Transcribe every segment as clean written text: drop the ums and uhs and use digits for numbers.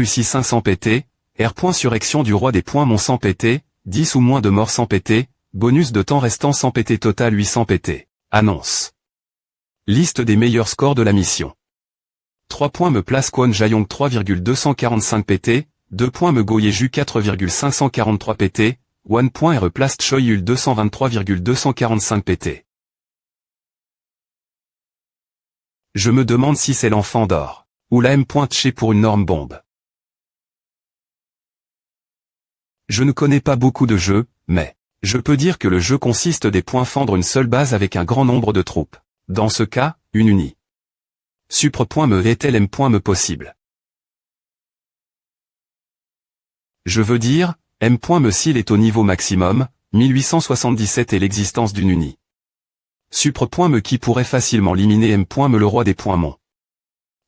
Russie 500 pt, R. Surrection du roi des points Mont 100 pt, 10 ou moins de morts 100 pt, bonus de temps restant 100 pt total 800 pt. Annonce. Liste des meilleurs scores de la mission. 3 points me place Kwon Jae-yong 3,245 pt, 2 points me Go Ye-ju 4,543 pt, 1 point et replace Choi-yul 223,245 pt. Je me demande si c'est l'enfant d'or, ou la M.Che pour une norme bombe. Je ne connais pas beaucoup de jeux, mais je peux dire que le jeu consiste des points fendre une seule base avec un grand nombre de troupes. Dans ce cas, une unie. Supre.me est-elle M.me possible? Je veux dire, M.me s'il est au niveau maximum, 1877 et l'existence d'une unie. Supre.me qui pourrait facilement éliminer M.me le roi des points Mont.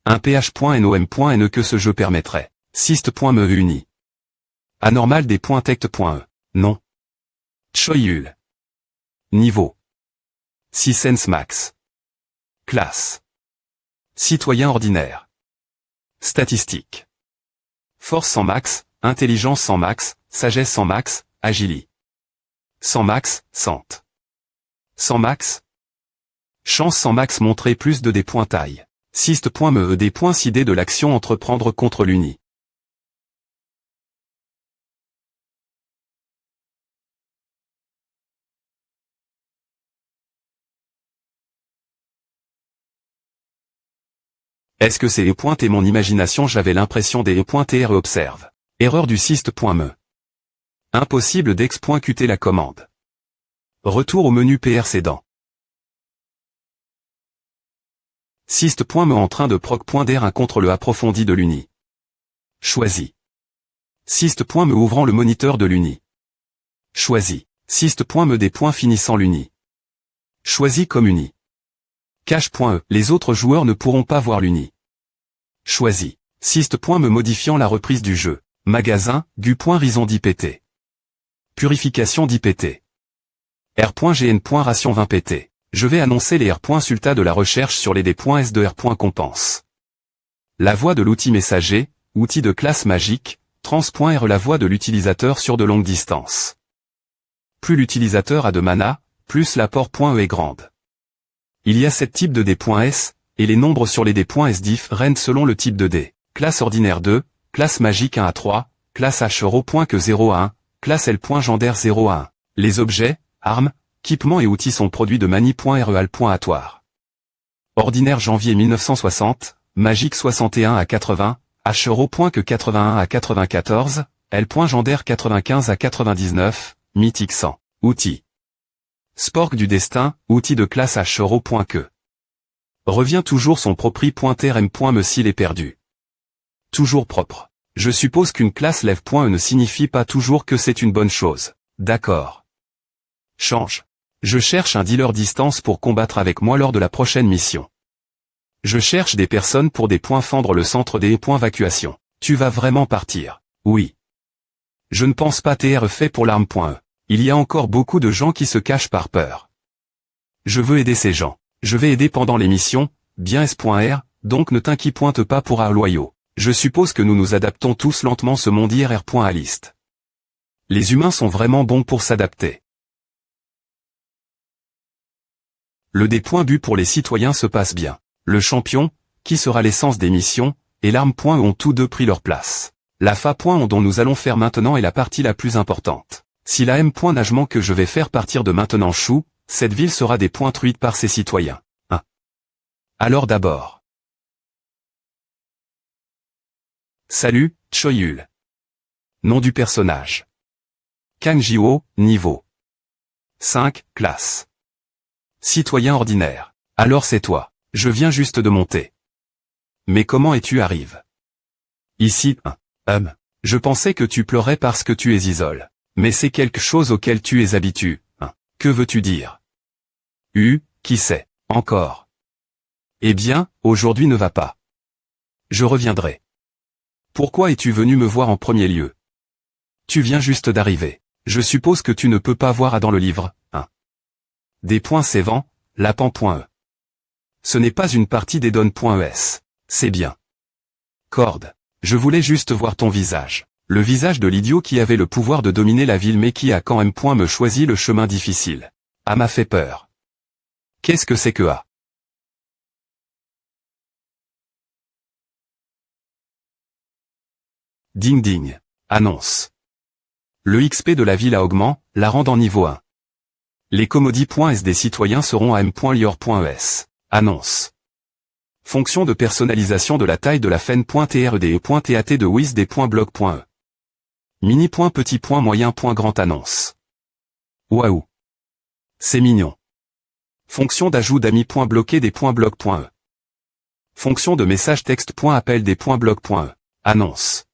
Un ph.no M.ne que ce jeu permettrait. Syst.me uni. Anormal des points tect.e. Non. Choi-yul. Niveau. 6 cents max. Classe. Citoyen ordinaire. Statistiques. Force 100 max, intelligence 100 max, sagesse 100 max, agili. 100 max, sant. 100 max. Chance 100 max montrer plus de des points taille. Syst.me des points sidés de l'action entreprendre contre l'uni. Est-ce que c'est et mon imagination? J'avais l'impression des et observe. Erreur du syst.me. Impossible d'ex.qt la commande. Retour au menu précédent. Syst.me en train de proc.der un contre le approfondi de l'uni. Choisi. Syst.me ouvrant le moniteur de l'uni. Choisi. Syst.me des points finissant l'uni. Choisi comme uni. Cache.e, les autres joueurs ne pourront pas voir l'uni. Choisi. Syst.me modifiant la reprise du jeu. Magasin, gu.rison 10 pt. Purification 10 pt. R.gn. Ration 20 pt. Je vais annoncer les R.sulta de la recherche sur les D.S de R.compense. La voix de l'outil messager, outil de classe magique, trans.r la voix de l'utilisateur sur de longues distances. Plus l'utilisateur a de mana, plus l'apport.e est grande. Il y a 7 types de D.S, et les nombres sur les D.S diffèrent selon le type de D. Classe ordinaire 2, classe magique 1 à 3, classe H.que 0 à 1, classe L.gendaire 0 à 1. Les objets, armes, équipements et outils sont produits de mani.real.atoire. Ordinaire janvier 1960, magique 61 à 80, H.que 81 à 94, L.gendaire 95 à 99, mythique 100. Outils. Spork du destin, outil de classe H.que. Revient toujours son propri.rm.me s'il est perdu. Toujours propre. Je suppose qu'une classe lève.e ne signifie pas toujours que c'est une bonne chose. D'accord. Change. Je cherche un dealer distance pour combattre avec moi lors de la prochaine mission. Je cherche des personnes pour des points fendre le centre des points vacuation. Tu vas vraiment partir? Oui. Je ne pense pas t'être fait pour l'arme.e. Il y a encore beaucoup de gens qui se cachent par peur. Je veux aider ces gens. Je vais aider pendant les missions, bien S.R, donc ne t'inquiète pas pour un loyau. Je suppose que nous nous adaptons tous lentement ce monde IRR. Liste. Les humains sont vraiment bons pour s'adapter. Le D.bu pour les citoyens se passe bien. Le champion, qui sera l'essence des missions, et l'arme.e ont tous deux pris leur place. La fa.on dont nous allons faire maintenant est la partie la plus importante. Si la M.nagement que je vais faire partir de maintenant choue, cette ville sera détruite par ses citoyens. 1. Alors d'abord. Salut, Choi-yul. Nom du personnage. Kang Ji-ho, niveau 5, classe. Citoyen ordinaire. Alors c'est toi. Je viens juste de monter. Mais comment es-tu arrivé? Ici, je pensais que tu pleurais parce que tu es isole. Mais c'est quelque chose auquel tu es habitué. Que veux-tu dire? Qui sait? Encore. Eh bien, aujourd'hui ne va pas. Je reviendrai. Pourquoi es-tu venu me voir en premier lieu? Tu viens juste d'arriver. Je suppose que tu ne peux pas voir dans le livre, Des points sévant, lapin.e. Ce n'est pas une partie des donnes.es. C'est bien. Corde. Je voulais juste voir ton visage. Le visage de l'idiot qui avait le pouvoir de dominer la ville mais qui a quand même me choisi le chemin difficile. A m'a fait peur. Qu'est-ce que c'est que A? Ding ding. Annonce. Le XP de la ville a augmenté, la rend en niveau 1. Les commodis.s des citoyens seront à m.lior.es. Annonce. Fonction de personnalisation de la taille de la fen.tred.tat de wisd.blog.e. Mini.petit.moyen.grand annonce. Waouh. C'est mignon. Fonction d'ajout d'amis.bloqué des.blog.e. Fonction de message texte.appel des.blog.e. Annonce.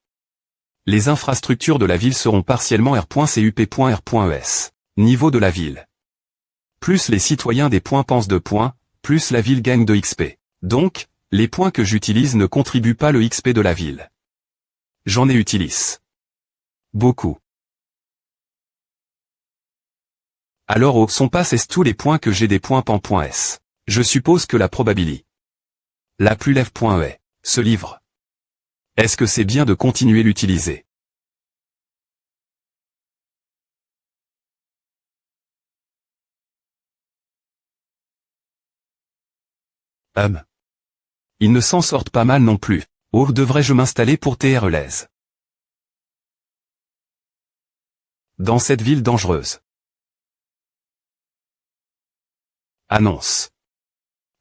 Les infrastructures de la ville seront partiellement r.cup.r.es. Niveau de la ville. Plus les citoyens des points pensent de points, plus la ville gagne de XP. Donc, les points que j'utilise ne contribuent pas le XP de la ville. J'en ai utilise beaucoup. Alors où sont passés tous les points que j'ai des points pan.s? Je suppose que la probabilité la plus lève.e ce livre. Est-ce que c'est bien de continuer l'utiliser? Ils ne s'en sortent pas mal non plus. Où devrais-je m'installer pour TRLES? Dans cette ville dangereuse. Annonce.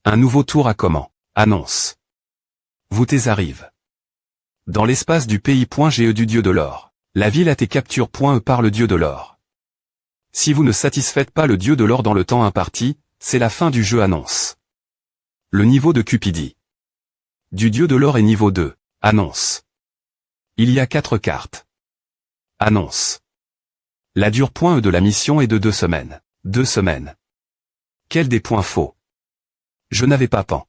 Un nouveau tour à comment? Annonce. Vous arrive. Dans l'espace du pays.ge du dieu de l'or. La ville a été capture.e par le dieu de l'or. Si vous ne satisfaites pas le dieu de l'or dans le temps imparti, c'est la fin du jeu annonce. Le niveau de Cupidie. Du dieu de l'or est niveau 2. Annonce. Il y a 4 cartes. Annonce. La dure.e de la mission est de 2 semaines. 2 semaines. Quel des points faux? Je n'avais pas pan.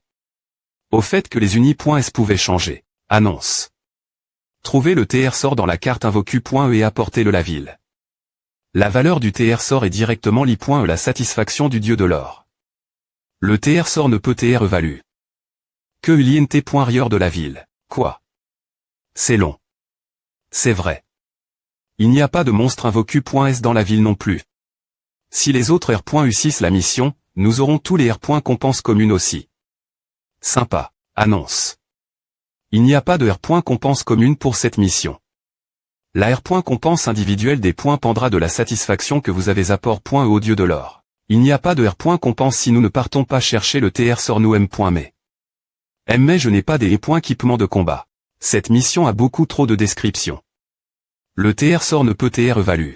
Au fait que les unis.s pouvaient changer. Annonce. Trouvez le TR sort dans la carte invocu.e et apportez-le la ville. La valeur du TR sort est directement li.e la satisfaction du dieu de l'or. Le TR sort ne peut TR value. Que l'INT.rieur de la ville. Quoi? C'est long. C'est vrai. Il n'y a pas de monstre invocu.s dans la ville non plus. Si les autres R.U6 la mission, nous aurons tous les R. compenses communes aussi. Sympa. Annonce. Il n'y a pas de R. compense commune pour cette mission. La R. compense individuelle des points pendra de la satisfaction que vous avez apport.e au dieu de l'or. Il n'y a pas de R. compense si nous ne partons pas chercher le TR sort nous m.mais. Mais je n'ai pas des points équipement de combat. Cette mission a beaucoup trop de descriptions. Le TR sort ne peut TR value.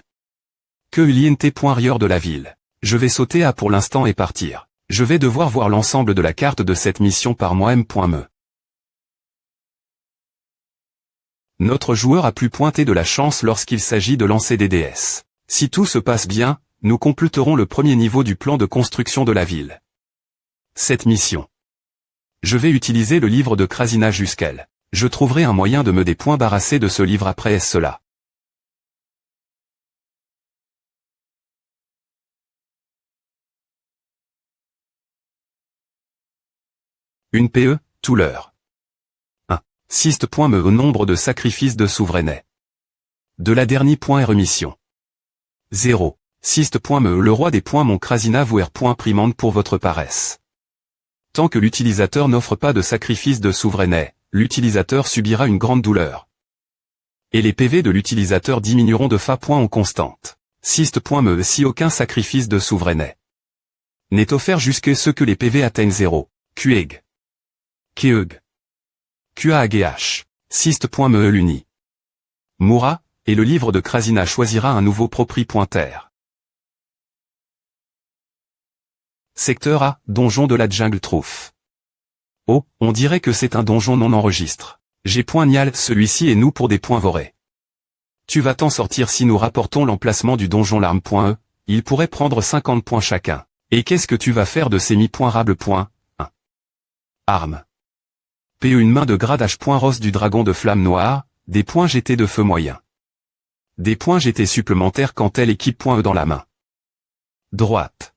Que l'INT.rieur de la ville. Je vais sauter à pour l'instant et partir. Je vais devoir voir l'ensemble de la carte de cette mission par moi m.me. Notre joueur a pu pointer de la chance lorsqu'il s'agit de lancer des DS. Si tout se passe bien, nous compléterons le premier niveau du plan de construction de la ville. Cette mission. Je vais utiliser le livre de Krasina jusqu'elle. Je trouverai un moyen de me débarrasser de ce livre après cela. Une PE, tout l'heure. 1. 6.me au nombre de sacrifices de souveraineté. De la dernière remission. 0. 6.me le roi des points mon Krasina vous R.primande pour votre paresse. Tant que l'utilisateur n'offre pas de sacrifice de souveraineté, l'utilisateur subira une grande douleur. Et les PV de l'utilisateur diminueront de fa en constante. 6.me si aucun sacrifice de souveraineté n'est offert jusqu'à ce que les PV atteignent 0. QEG. QEG. QAGH. 6.me l'uni. Mourra, et le livre de Krasina choisira un nouveau propriétaire. Secteur A, donjon de la jungle Trouf. Oh, on dirait que c'est un donjon non enregistre. J'ai point nial, celui-ci est nous pour des points vorés. Tu vas t'en sortir si nous rapportons l'emplacement du donjon l'arme.e, il pourrait prendre 50 points chacun. Et qu'est-ce que tu vas faire de ces mi-points.1? Arme. PE une main de grade H.Rose du dragon de flamme noire, des points GT de feu moyen. Des points GT supplémentaires quand elle équipe.e dans la main. Droite.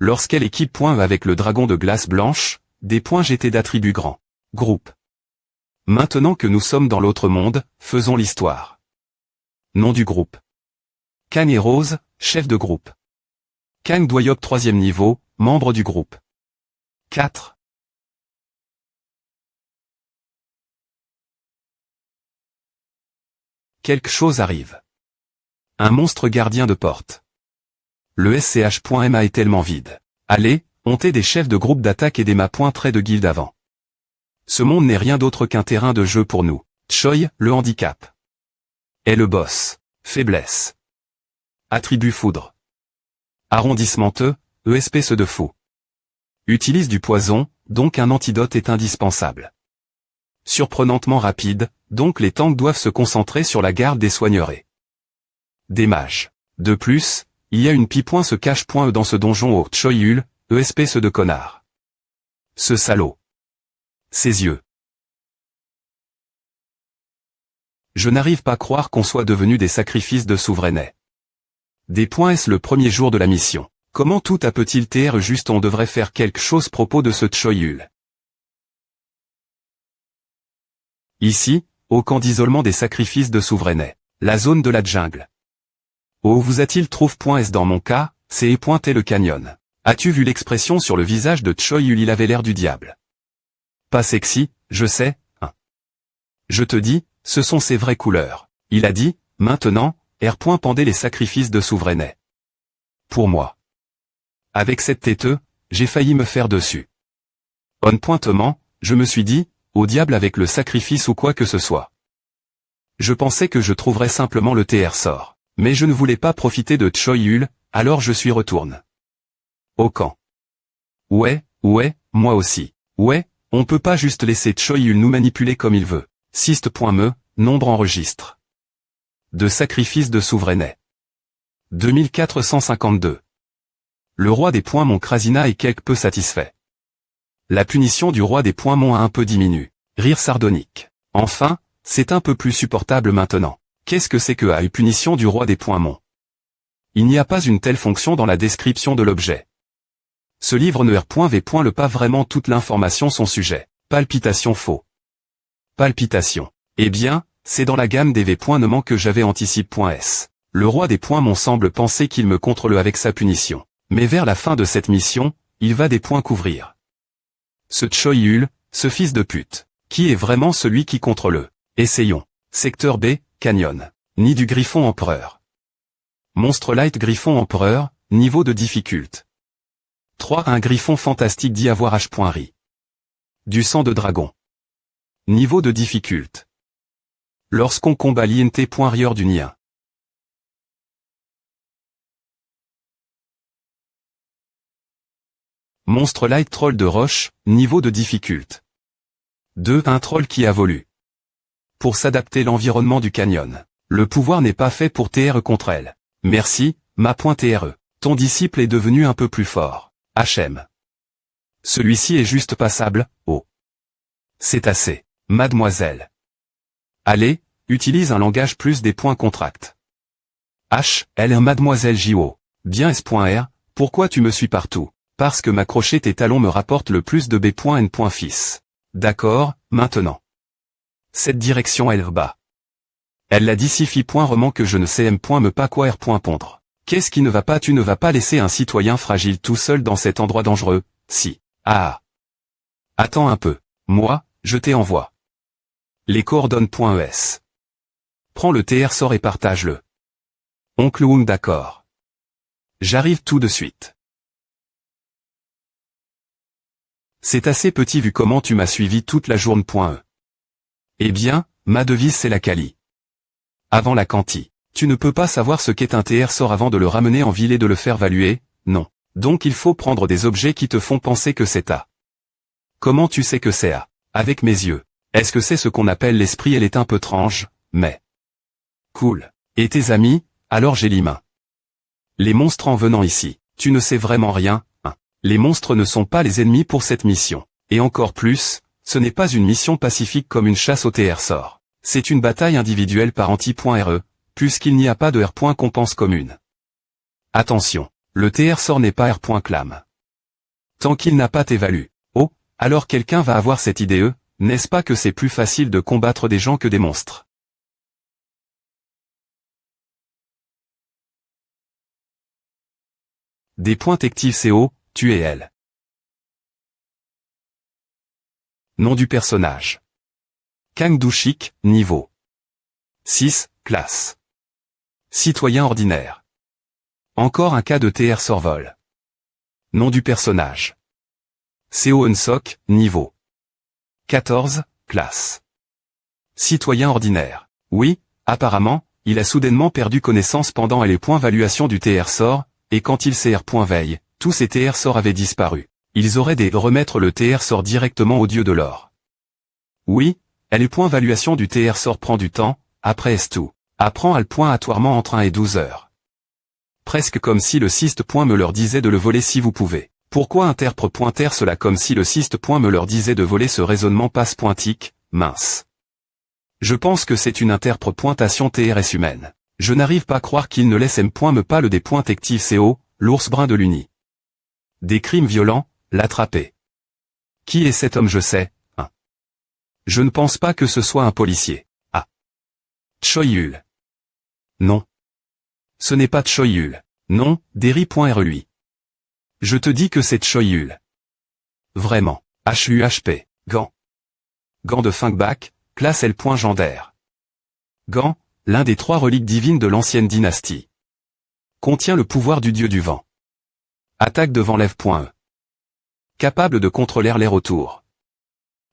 Lorsqu'elle équipe.e avec le dragon de glace blanche, des points GT d'attribut grand. Groupe. Maintenant que nous sommes dans l'autre monde, faisons l'histoire. Nom du groupe. Kang et Rose, chef de groupe. Kang Doyop 3e niveau, membre du groupe. 4. Quelque chose arrive. Un monstre gardien de porte. Le SCH.MA est tellement vide. Allez, on est des chefs de groupe d'attaque et des ma.trait de guilde avant. Ce monde n'est rien d'autre qu'un terrain de jeu pour nous. Choi, le handicap. Est le boss. Faiblesse. Attribut foudre. Arrondissement E, ESP de fou. Utilise du poison, donc un antidote est indispensable. Surprenantement rapide, donc les tanks doivent se concentrer sur la garde des soignerets. Des mages. De plus, il y a une pi. Se cache .e dans ce donjon au Choyul, ESP de connard. Ce salaud. Ses yeux. Je n'arrive pas à croire qu'on soit devenu des sacrifices de souverainet. Des points est-ce le premier jour de la mission. Comment tout a peut-il taire juste on devrait faire quelque chose propos de ce Choyul. Ici, au camp d'isolement des sacrifices de souverainet. La zone de la jungle. Oh vous a-t-il trouve .s dans mon cas, c'est pointé le canyon. As-tu vu l'expression sur le visage de Choyul, il avait l'air du diable. Pas sexy, je sais, hein. Je te dis, ce sont ses vraies couleurs. Il a dit, maintenant, pendait les sacrifices de souverainet. Pour moi. Avec cette têteux, j'ai failli me faire dessus. Pointement, je me suis dit, au diable avec le sacrifice ou quoi que ce soit. Je pensais que je trouverais simplement le TR sort. Mais je ne voulais pas profiter de Choyul, alors je suis retourne. Au camp. Ouais, moi aussi. Ouais, on peut pas juste laisser Choyul nous manipuler comme il veut. Syst.me, nombre enregistre. De sacrifice de souverainet. 2452. Le roi des points mon Krasina est quelque peu satisfait. La punition du roi des points mon a un peu diminué. Rire sardonique. Enfin, c'est un peu plus supportable maintenant. Qu'est-ce que c'est que a eu punition du roi des points mon? Il n'y a pas une telle fonction dans la description de l'objet. Ce livre ne R.V. le pas vraiment toute l'information son sujet. Palpitation faux. Palpitation. Eh bien, c'est dans la gamme des V.Nements que j'avais anticipe.s. Le roi des points mon semble penser qu'il me contrôle avec sa punition. Mais vers la fin de cette mission, il va des points couvrir. Ce Choyul, ce fils de pute. Qui est vraiment celui qui contrôle? Essayons. Secteur B, Canyon. Nid du Griffon Empereur. Monstre Light Griffon Empereur, niveau de difficulté. 3. Un Griffon fantastique dit avoir H.ri. Du sang de dragon. Niveau de difficulté. Lorsqu'on combat l'INT. Rieur du Nien. Monstre Light Troll de roche, niveau de difficulté. 2. Un troll qui a voulu. Pour s'adapter à l'environnement du canyon. Le pouvoir n'est pas fait pour TR contre elle. Merci, ma.TRE. Ton disciple est devenu un peu plus fort. HM. Celui-ci est juste passable, oh. C'est assez. Mademoiselle. Allez, utilise un langage plus des points contracts. H, elle est mademoiselle J.O. Bien S.R, pourquoi tu me suis partout? Parce que m'accrocher tes talons me rapporte le plus de B.N. Fils. D'accord, maintenant. Cette direction elle bas. Elle la dissifie. Roman que je ne sais me pas quoi R. Pondre. Qu'est-ce qui ne va pas? Tu ne vas pas laisser un citoyen fragile tout seul dans cet endroit dangereux, si. Ah. Attends un peu. Moi, je t'envoie. Les coordonnées.es. Prends le TR sort et partage-le. Oncle Woong d'accord. J'arrive tout de suite. C'est assez petit vu comment tu m'as suivi toute la journée.e. Eh bien, ma devise c'est la Kali. Avant la Canti. Tu ne peux pas savoir ce qu'est un TR sort avant de le ramener en ville et de le faire valuer, non. Donc il faut prendre des objets qui te font penser que c'est A. Comment tu sais que c'est A? Avec mes yeux. Est-ce que c'est ce qu'on appelle l'esprit? Elle est un peu étrange, mais... Cool. Et tes amis? Alors j'ai les mains. Les monstres en venant ici. Tu ne sais vraiment rien, hein. Les monstres ne sont pas les ennemis pour cette mission. Et encore plus, ce n'est pas une mission pacifique comme une chasse au TR sort. C'est une bataille individuelle par anti.re, puisqu'il n'y a pas de R. Compense commune. Attention, le TR sort n'est pas R. Clam. Tant qu'il n'a pas t'évalue. Oh, alors quelqu'un va avoir cette idée, N'est-ce pas que c'est plus facile de combattre des gens que des monstres? Des points tectives CO, tu et elle. Nom du personnage. Kang Do-shik, niveau 6, classe. Citoyen ordinaire. Encore un cas de TR survol. Nom du personnage. Seo Eun-sok, niveau 14, classe. Citoyen ordinaire. Oui, apparemment, il a soudainement perdu connaissance pendant les points valuation du TR sort, et quand il CR. Veille, tous ces TR sorts avaient disparu. Ils auraient dû remettre le TR sort directement au dieu de l'or. Oui, les points valuation du TR sort prend du temps, après S2. Apprend à le point aléatoirement entre 1 et 12 heures. Presque comme si le siste point me leur disait de le voler si vous pouvez. Pourquoi interpre.ter cela comme si le siste point me leur disait de voler ce raisonnement passe pointique, mince. Je pense que c'est une interpre.tation TRS humaine. Je n'arrive pas à croire qu'il ne laisse me parle des points tectives CO, l'ours brun de l'Uni. Des crimes violents, l'attraper. Qui est cet homme je sais, hein. Je ne pense pas que ce soit un policier. Ah. Choi-yul. Non. Ce n'est pas Choi-yul. Non, Derry.re lui. Je te dis que c'est Choi-yul. Vraiment. HUHP. Gant. Gant de Fingbak, classe L. Gendaire. Gant, l'un des 3 reliques divines de l'ancienne dynastie. Contient le pouvoir du dieu du vent. Attaque devant l'Ève.e. Capable de contrôler l'air autour.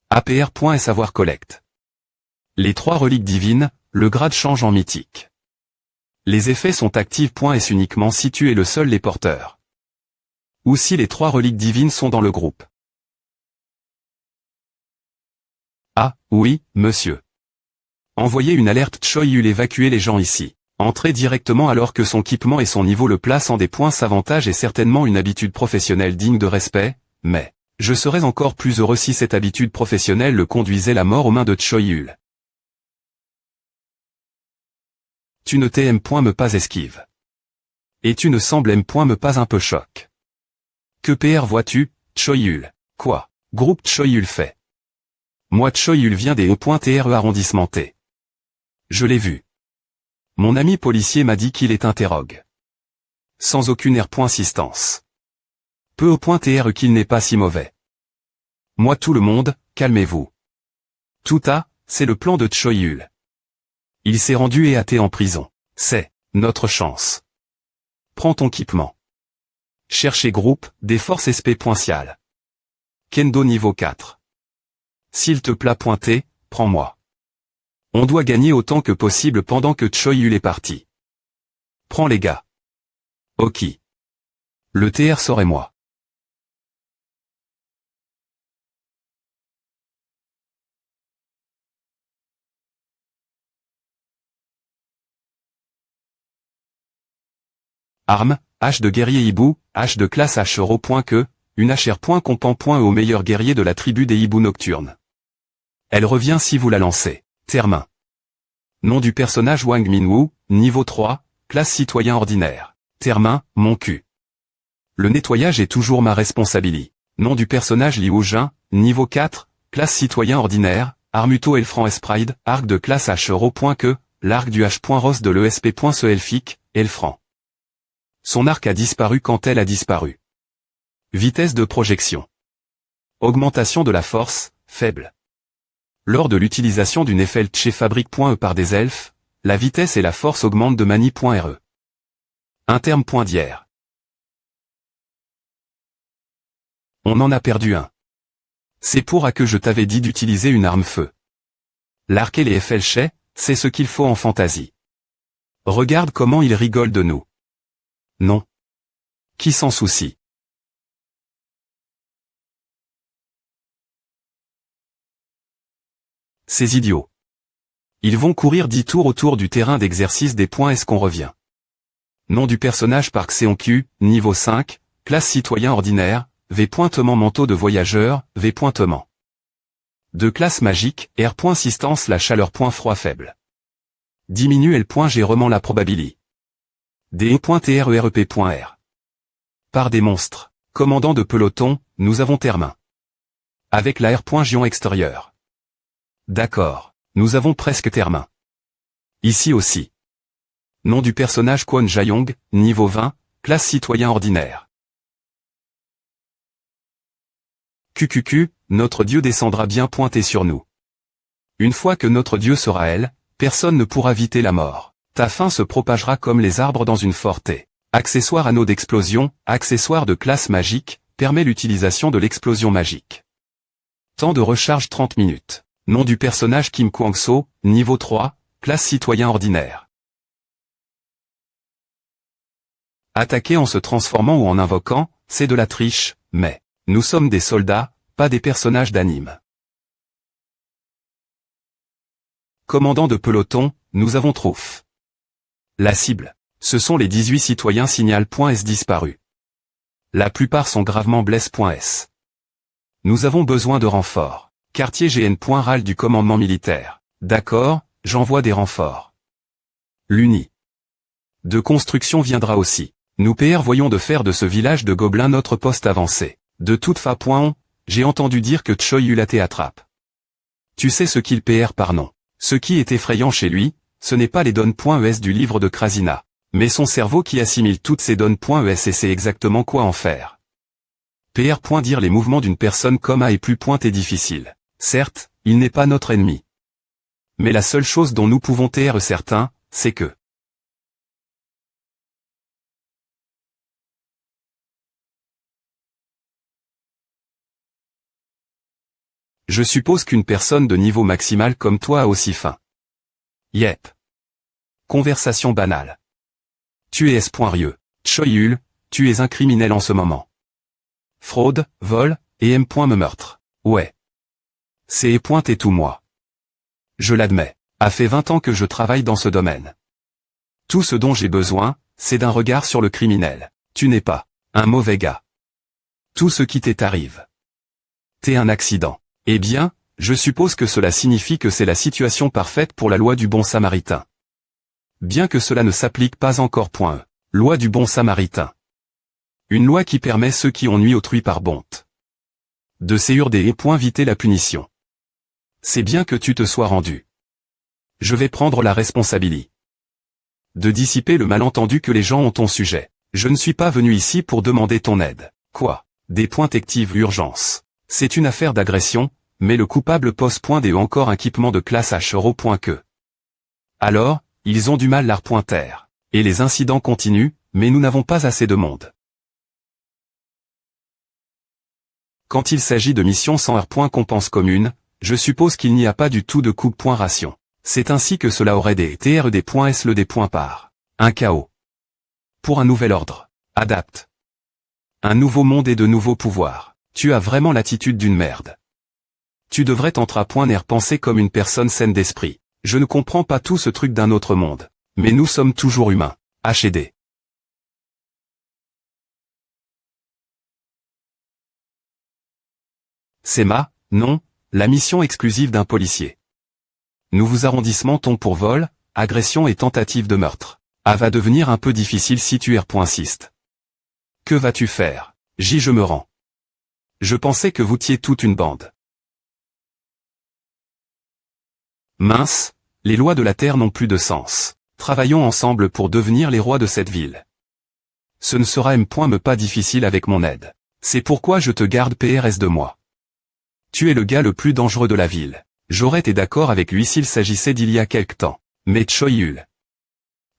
APR. Et savoir collecte. Les 3 reliques divines, le grade change en mythique. Les effets sont actifs. Est uniquement si tu es le seul les porteurs. Ou si les 3 reliques divines sont dans le groupe. Ah, oui, monsieur. Envoyez une alerte Choi-yul évacuer les gens ici. Entrez directement alors que son équipement et son niveau le placent en des points s'avantage et certainement une habitude professionnelle digne de respect, mais, je serais encore plus heureux si cette habitude professionnelle le conduisait la mort aux mains de Choi-yul. Tu ne me pas esquive. Et tu ne sembles me pas un peu choc. Que PR vois-tu, Choi-yul? Quoi? Groupe Choi-yul fait. Moi Choi-yul vient des E.TRE arrondissement T. Je l'ai vu. Mon ami policier m'a dit qu'il est interrogue. Sans aucune insistance. Peu au.TRE qu'il n'est pas si mauvais. Moi tout le monde, calmez-vous. Tout c'est le plan de Choi-yul. Il s'est rendu et athée en prison. C'est notre chance. Prends ton équipement. Cherchez groupe, des forces SP. Kendo niveau 4. S'il te plaît pointé, prends-moi. On doit gagner autant que possible pendant que Choi-yul est parti. Prends les gars. Ok. Le TR sort et moi. Arme, H de guerrier hibou, H de classe H que, une HR. Compan. Au meilleur guerrier de la tribu des hiboux nocturnes. Elle revient si vous la lancez. Termin. Nom du personnage Wang Minwoo, niveau 3, classe citoyen ordinaire. Termin, mon cul. Le nettoyage est toujours ma responsabilité. Nom du personnage Liu Jin, niveau 4, classe citoyen ordinaire, Armuto Elfran Espride, arc de classe H que, l'arc du H. Ross de l'ESP. Ce elfique, Elfran. Son arc a disparu quand elle a disparu. Vitesse de projection. Augmentation de la force, faible. Lors de l'utilisation d'une effet chez Fabrique.e par des elfes, la vitesse et la force augmentent de Mani.re. Un terme d'hier. On en a perdu un. C'est pour que je t'avais dit d'utiliser une arme feu. L'arc et les FL c'est ce qu'il faut en fantasy. Regarde comment ils rigolent de nous. Non. Qui s'en soucie? Ces idiots. Ils vont courir 10 tours autour du terrain d'exercice des points. Est-ce qu'on revient? Nom du personnage Park Seon-kyu, niveau 5, classe citoyen ordinaire, V. Manteau de voyageur, V. De classe magique, R. Assistance la chaleur. Froid faible. Diminue L. Gérement la probabilité. DE.TREREP.R. Par des monstres. Commandant de peloton, nous avons termin. Avec la R. Gion extérieur. D'accord. Nous avons presque termin. Ici aussi. Nom du personnage Kwon Jae-yong, niveau 20, classe citoyen ordinaire. QQQ, notre Dieu descendra bien pointé sur nous. Une fois que notre Dieu sera elle, personne ne pourra éviter la mort. Ta fin se propagera comme les arbres dans une forêt. Accessoire anneau d'explosion, accessoire de classe magique, permet l'utilisation de l'explosion magique. Temps de recharge 30 minutes. Nom du personnage Kim Kwang-so, niveau 3, classe citoyen ordinaire. Attaquer en se transformant ou en invoquant, c'est de la triche, mais nous sommes des soldats, pas des personnages d'anime. Commandant de peloton, nous avons Trouf. La cible. Ce sont les 18 citoyens signal.s disparus. La plupart sont gravement blessés.s. Nous avons besoin de renforts. Quartier GN.RAL du commandement militaire. D'accord, j'envoie des renforts. L'Uni de construction viendra aussi. Nous PR voyons de faire de ce village de gobelins notre poste avancé. De toute façon, j'ai entendu dire que Choi-Yul a été attrape. Tu sais ce qu'il PR par nom. Ce qui est effrayant chez lui, ce n'est pas les donnes.es du livre de Krasina, mais son cerveau qui assimile toutes ces donnes.es et sait exactement quoi en faire. PR. Dire les mouvements d'une personne comme A est plus et difficile. Certes, il n'est pas notre ennemi. Mais la seule chose dont nous pouvons TR certains, c'est que je suppose qu'une personne de niveau maximal comme toi a aussi faim. Yep. Conversation banale. Tu es S.Rieux. Choi-Yul, tu es un criminel en ce moment. Fraude, vol, et M. me meurtre. Ouais. C'est et tout moi. Je l'admets. A fait 20 ans que je travaille dans ce domaine. Tout ce dont j'ai besoin, c'est d'un regard sur le criminel. Tu n'es pas un mauvais gars. Tout ce qui t'arrive. T'es un accident. Eh bien, je suppose que cela signifie que c'est la situation parfaite pour la loi du bon samaritain. Bien que cela ne s'applique pas encore. Loi du bon samaritain. Une loi qui permet ceux qui ont nui autrui par bonté de s'éhurder et éviter la punition. C'est bien que tu te sois rendu. Je vais prendre la responsabilité de dissiper le malentendu que les gens ont ton sujet. Je ne suis pas venu ici pour demander ton aide. Quoi? Des points actives urgence. C'est une affaire d'agression, mais le coupable pose des encore un équipement de classe H que. Alors, ils ont du mal à repointer. Et les incidents continuent, mais nous n'avons pas assez de monde. Quand il s'agit de missions sans compense commune, je suppose qu'il n'y a pas du tout de ration. C'est ainsi que cela aurait des TR des points S le des points par. Un chaos. Pour un nouvel ordre. Adapte. Un nouveau monde et de nouveaux pouvoirs. Tu as vraiment l'attitude d'une merde. Tu devrais penser comme une personne saine d'esprit. Je ne comprends pas tout ce truc d'un autre monde. Mais nous sommes toujours humains. HED. SEMA, non, la mission exclusive d'un policier. Nouveaux arrondissements pour vol, agression et tentative de meurtre. A va devenir un peu difficile si tu insiste. Que vas-tu faire? Je me rends. Je pensais que vous étiez toute une bande. Mince, les lois de la Terre n'ont plus de sens. Travaillons ensemble pour devenir les rois de cette ville. Ce ne sera pas difficile avec mon aide. C'est pourquoi je te garde PRS de moi. Tu es le gars le plus dangereux de la ville. J'aurais été d'accord avec lui s'il s'agissait d'il y a quelque temps. Mais Choi-Yul.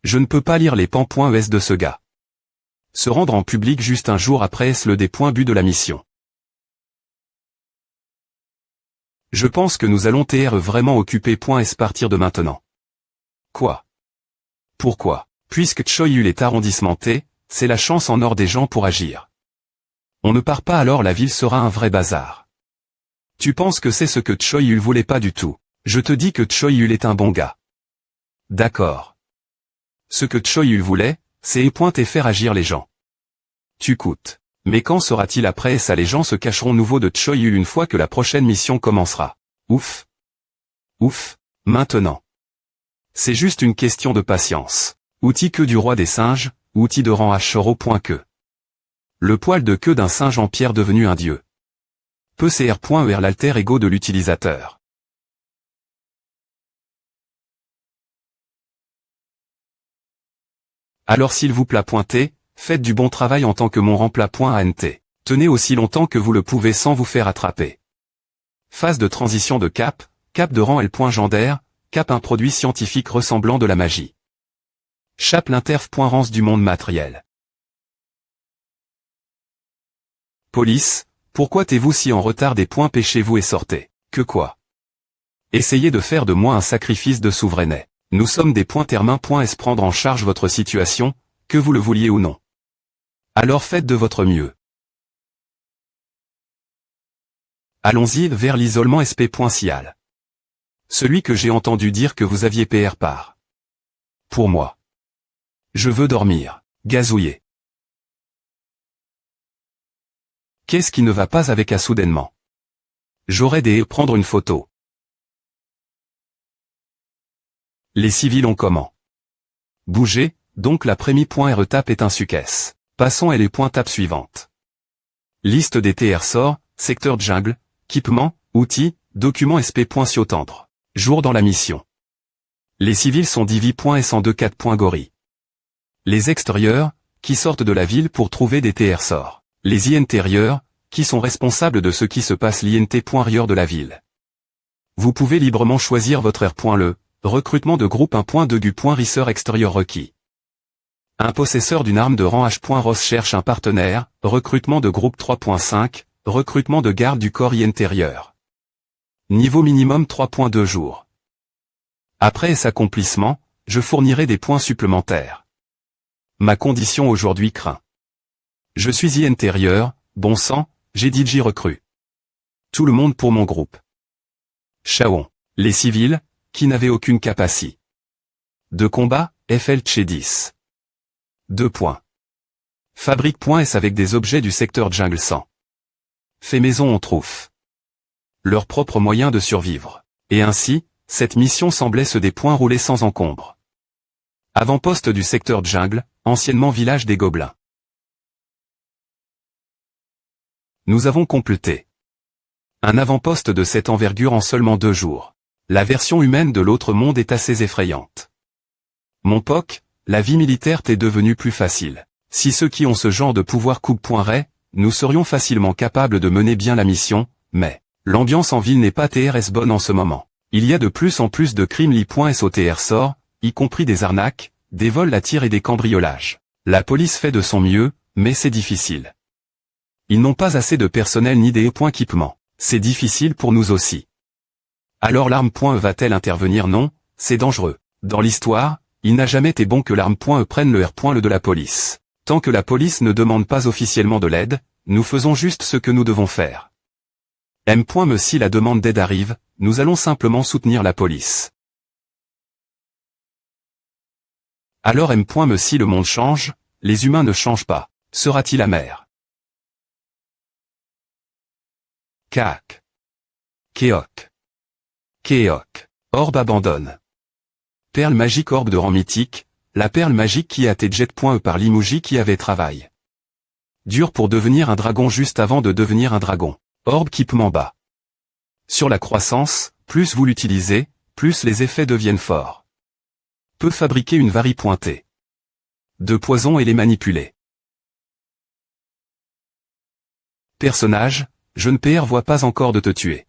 Je ne peux pas lire les pans.es de ce gars. Se rendre en public juste un jour après est le but de la mission. Je pense que nous allons vraiment occuper.s partir de maintenant. Quoi? Pourquoi? Puisque Choi-Yul est arrondissementé, c'est la chance en or des gens pour agir. On ne part pas alors la ville sera un vrai bazar. Tu penses que c'est ce que Choi-Yul voulait pas du tout. Je te dis que Choi-Yul est un bon gars. D'accord. Ce que Choi-Yul voulait, c'est et faire agir les gens. Tu coûtes. Mais quand sera-t-il après ça? Les gens se cacheront nouveau de Choi-Yul une fois que la prochaine mission commencera. Ouf. Ouf. Maintenant. C'est juste une question de patience. Outil que du roi des singes, outil de rang H. Le poil de queue d'un singe en pierre devenu un dieu. Peu cr.er l'alter ego de l'utilisateur. Alors s'il vous plaît pointez, faites du bon travail en tant que mon rempla.ant. Tenez aussi longtemps que vous le pouvez sans vous faire attraper. Phase de transition de cap, cap de rang L.Gender, cap un produit scientifique ressemblant de la magie. Chape l'interf.rance du monde matériel. Police, pourquoi t'es-vous si en retard des points pêchez-vous et sortez? Que quoi? Essayez de faire de moi un sacrifice de souveraineté. Nous sommes des points termain.s prendre en charge votre situation, que vous le vouliez ou non. Alors faites de votre mieux. Allons-y vers l'isolement sp.cial. Celui que j'ai entendu dire que vous aviez PR par. Pour moi. Je veux dormir. Gazouiller. Qu'est-ce qui ne va pas avec soudainement? J'aurais des prendre une photo. Les civils ont comment? Bouger, donc la première.retape est un succès. Passons à les pointables suivantes. Liste des TR sort, secteur jungle, équipement, outils, documents sp.ciotendre. Jour dans la mission. Les civils sont divi.s en 2-4.gori. Les extérieurs, qui sortent de la ville pour trouver des TR sorts. Les intérieurs, qui sont responsables de ce qui se passe l'int.rieur de la ville. Vous pouvez librement choisir votre R.le, recrutement de groupe 1.2gu.risseur extérieur requis. Un possesseur d'une arme de rang H.Ross cherche un partenaire, recrutement de groupe 3.5, recrutement de garde du corps intérieur. Niveau minimum 3.2 jours. Après cet accomplissement, je fournirai des points supplémentaires. Ma condition aujourd'hui craint. Je suis intérieur, bon sang, j'ai DJ recrue. Tout le monde pour mon groupe. Chaon. Les civils, qui n'avaient aucune capacité de combat, FL chez 10. 2 points. Fabrique.s avec des objets du secteur jungle 100. Fait maison on trouve. Leurs propres moyens de survivre. Et ainsi, cette mission semblait se des points roulés sans encombre. Avant-poste du secteur jungle, anciennement village des gobelins. Nous avons complété. Un avant-poste de cette envergure en seulement 2 jours. La version humaine de l'autre monde est assez effrayante. Mon POC, la vie militaire t'est devenue plus facile. Si ceux qui ont ce genre de pouvoir coupent.ray, nous serions facilement capables de mener bien la mission, mais l'ambiance en ville n'est pas TRS bonne en ce moment. Il y a de plus en plus de crimes li.SOTR sort, y compris des arnaques, des vols à tir et des cambriolages. La police fait de son mieux, mais c'est difficile. Ils n'ont pas assez de personnel ni des points équipement. C'est difficile pour nous aussi. Alors l'arme.e va-t-elle intervenir? Non, c'est dangereux. Dans l'histoire, il n'a jamais été bon que l'arme.e prenne le R.le de la police. Tant que la police ne demande pas officiellement de l'aide, nous faisons juste ce que nous devons faire. M.me si la demande d'aide arrive, nous allons simplement soutenir la police. Alors M.me si le monde change, les humains ne changent pas, sera-t-il amer? Cac. Kéok. Kéok. Orbe abandonne. Perle magique orbe de rang mythique, la perle magique qui a été jet.e par l'Imoji qui avait travail. Dur pour devenir un dragon juste avant de devenir un dragon. Orbe équipement bas. Sur la croissance, plus vous l'utilisez, plus les effets deviennent forts. Peut fabriquer une varie pointée. De poison et les manipuler. Personnage, je ne vois pas encore de te tuer.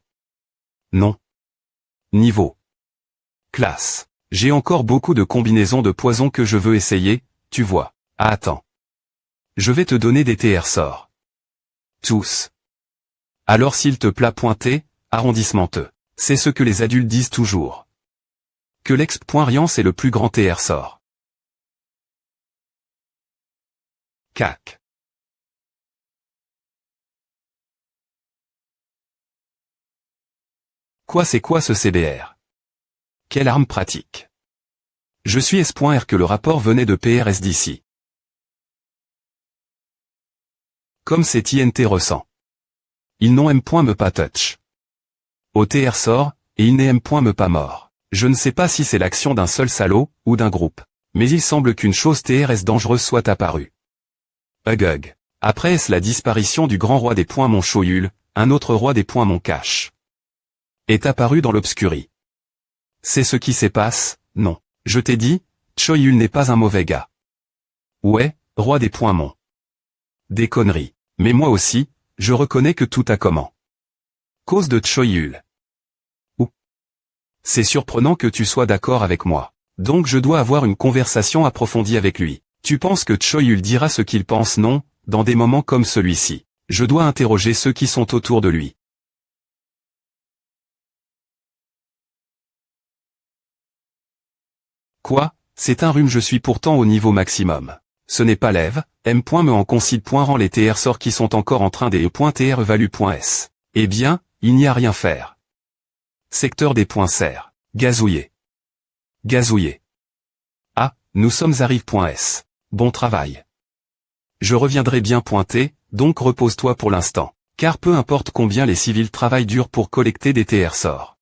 Non. Niveau. Classe. J'ai encore beaucoup de combinaisons de poison que je veux essayer, tu vois. Ah attends. Je vais te donner des TR sorts. Tous. Alors s'il te plaît pointer, arrondissement te. C'est ce que les adultes disent toujours. Que l'exp.rian c'est le plus grand TR sort. Cac. Quoi c'est quoi ce CBR? Quelle arme pratique? Je suis S.R que le rapport venait de PRS d'ici. Comme c'est INT ressent. Ils n'ont M.me pas touch. Au TR sort, et il n'est M.me pas mort. Je ne sais pas si c'est l'action d'un seul salaud, ou d'un groupe. Mais il semble qu'une chose TRS dangereuse soit apparue. Ugug. Après est-ce la disparition du grand roi des points mon Choyul, un autre roi des points mon cache. Est apparu dans l'obscurie. C'est ce qui s'est passe, non. Je t'ai dit, Choyul n'est pas un mauvais gars. Ouais, roi des points Mon. Des conneries. Mais moi aussi, je reconnais que tout a comment. Cause de Choyul. Ou. C'est surprenant que tu sois d'accord avec moi. Donc je dois avoir une conversation approfondie avec lui. Tu penses que Choyul dira ce qu'il pense? Non, dans des moments comme celui-ci. Je dois interroger ceux qui sont autour de lui. Quoi? C'est un rhume, je suis pourtant au niveau maximum. Ce n'est pas lève, M.me en concile. Rend les TR sorts qui sont encore en train des E.TR value.s. Eh bien, il n'y a rien faire. Secteur des points serre. Gazouillé. Gazouillé. Ah, nous sommes arrive.s. Bon travail. Je reviendrai bien pointé, donc repose-toi pour l'instant. Car peu importe combien les civils travaillent dur pour collecter des TR sorts.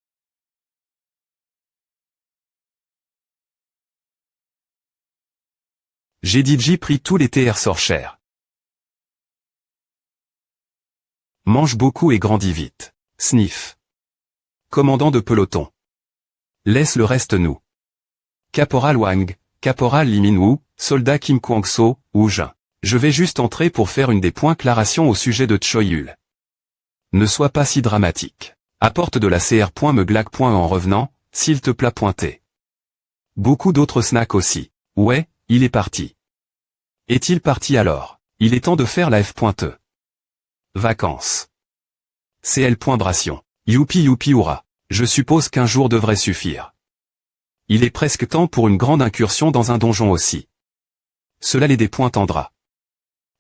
J'ai DJ pris tous les TR sorts chers. Mange beaucoup et grandis vite. Sniff. Commandant de peloton. Laisse le reste nous. Caporal Wang, Caporal Li Minwoo, soldat Kim Kwang-so, Jin. Je vais juste entrer pour faire une déclaration au sujet de Choyul. Ne sois pas si dramatique. Apporte de la CR. Me glaque. En revenant, s'il te plaît. Pointé. Beaucoup d'autres snacks aussi. Ouais, il est parti. Est-il parti alors? Il est temps de faire la F.E. Vacances. CL. Bration. Youpi youpi hurrah. Je suppose qu'un jour devrait suffire. Il est presque temps pour une grande incursion dans un donjon aussi. Cela les dépointendra.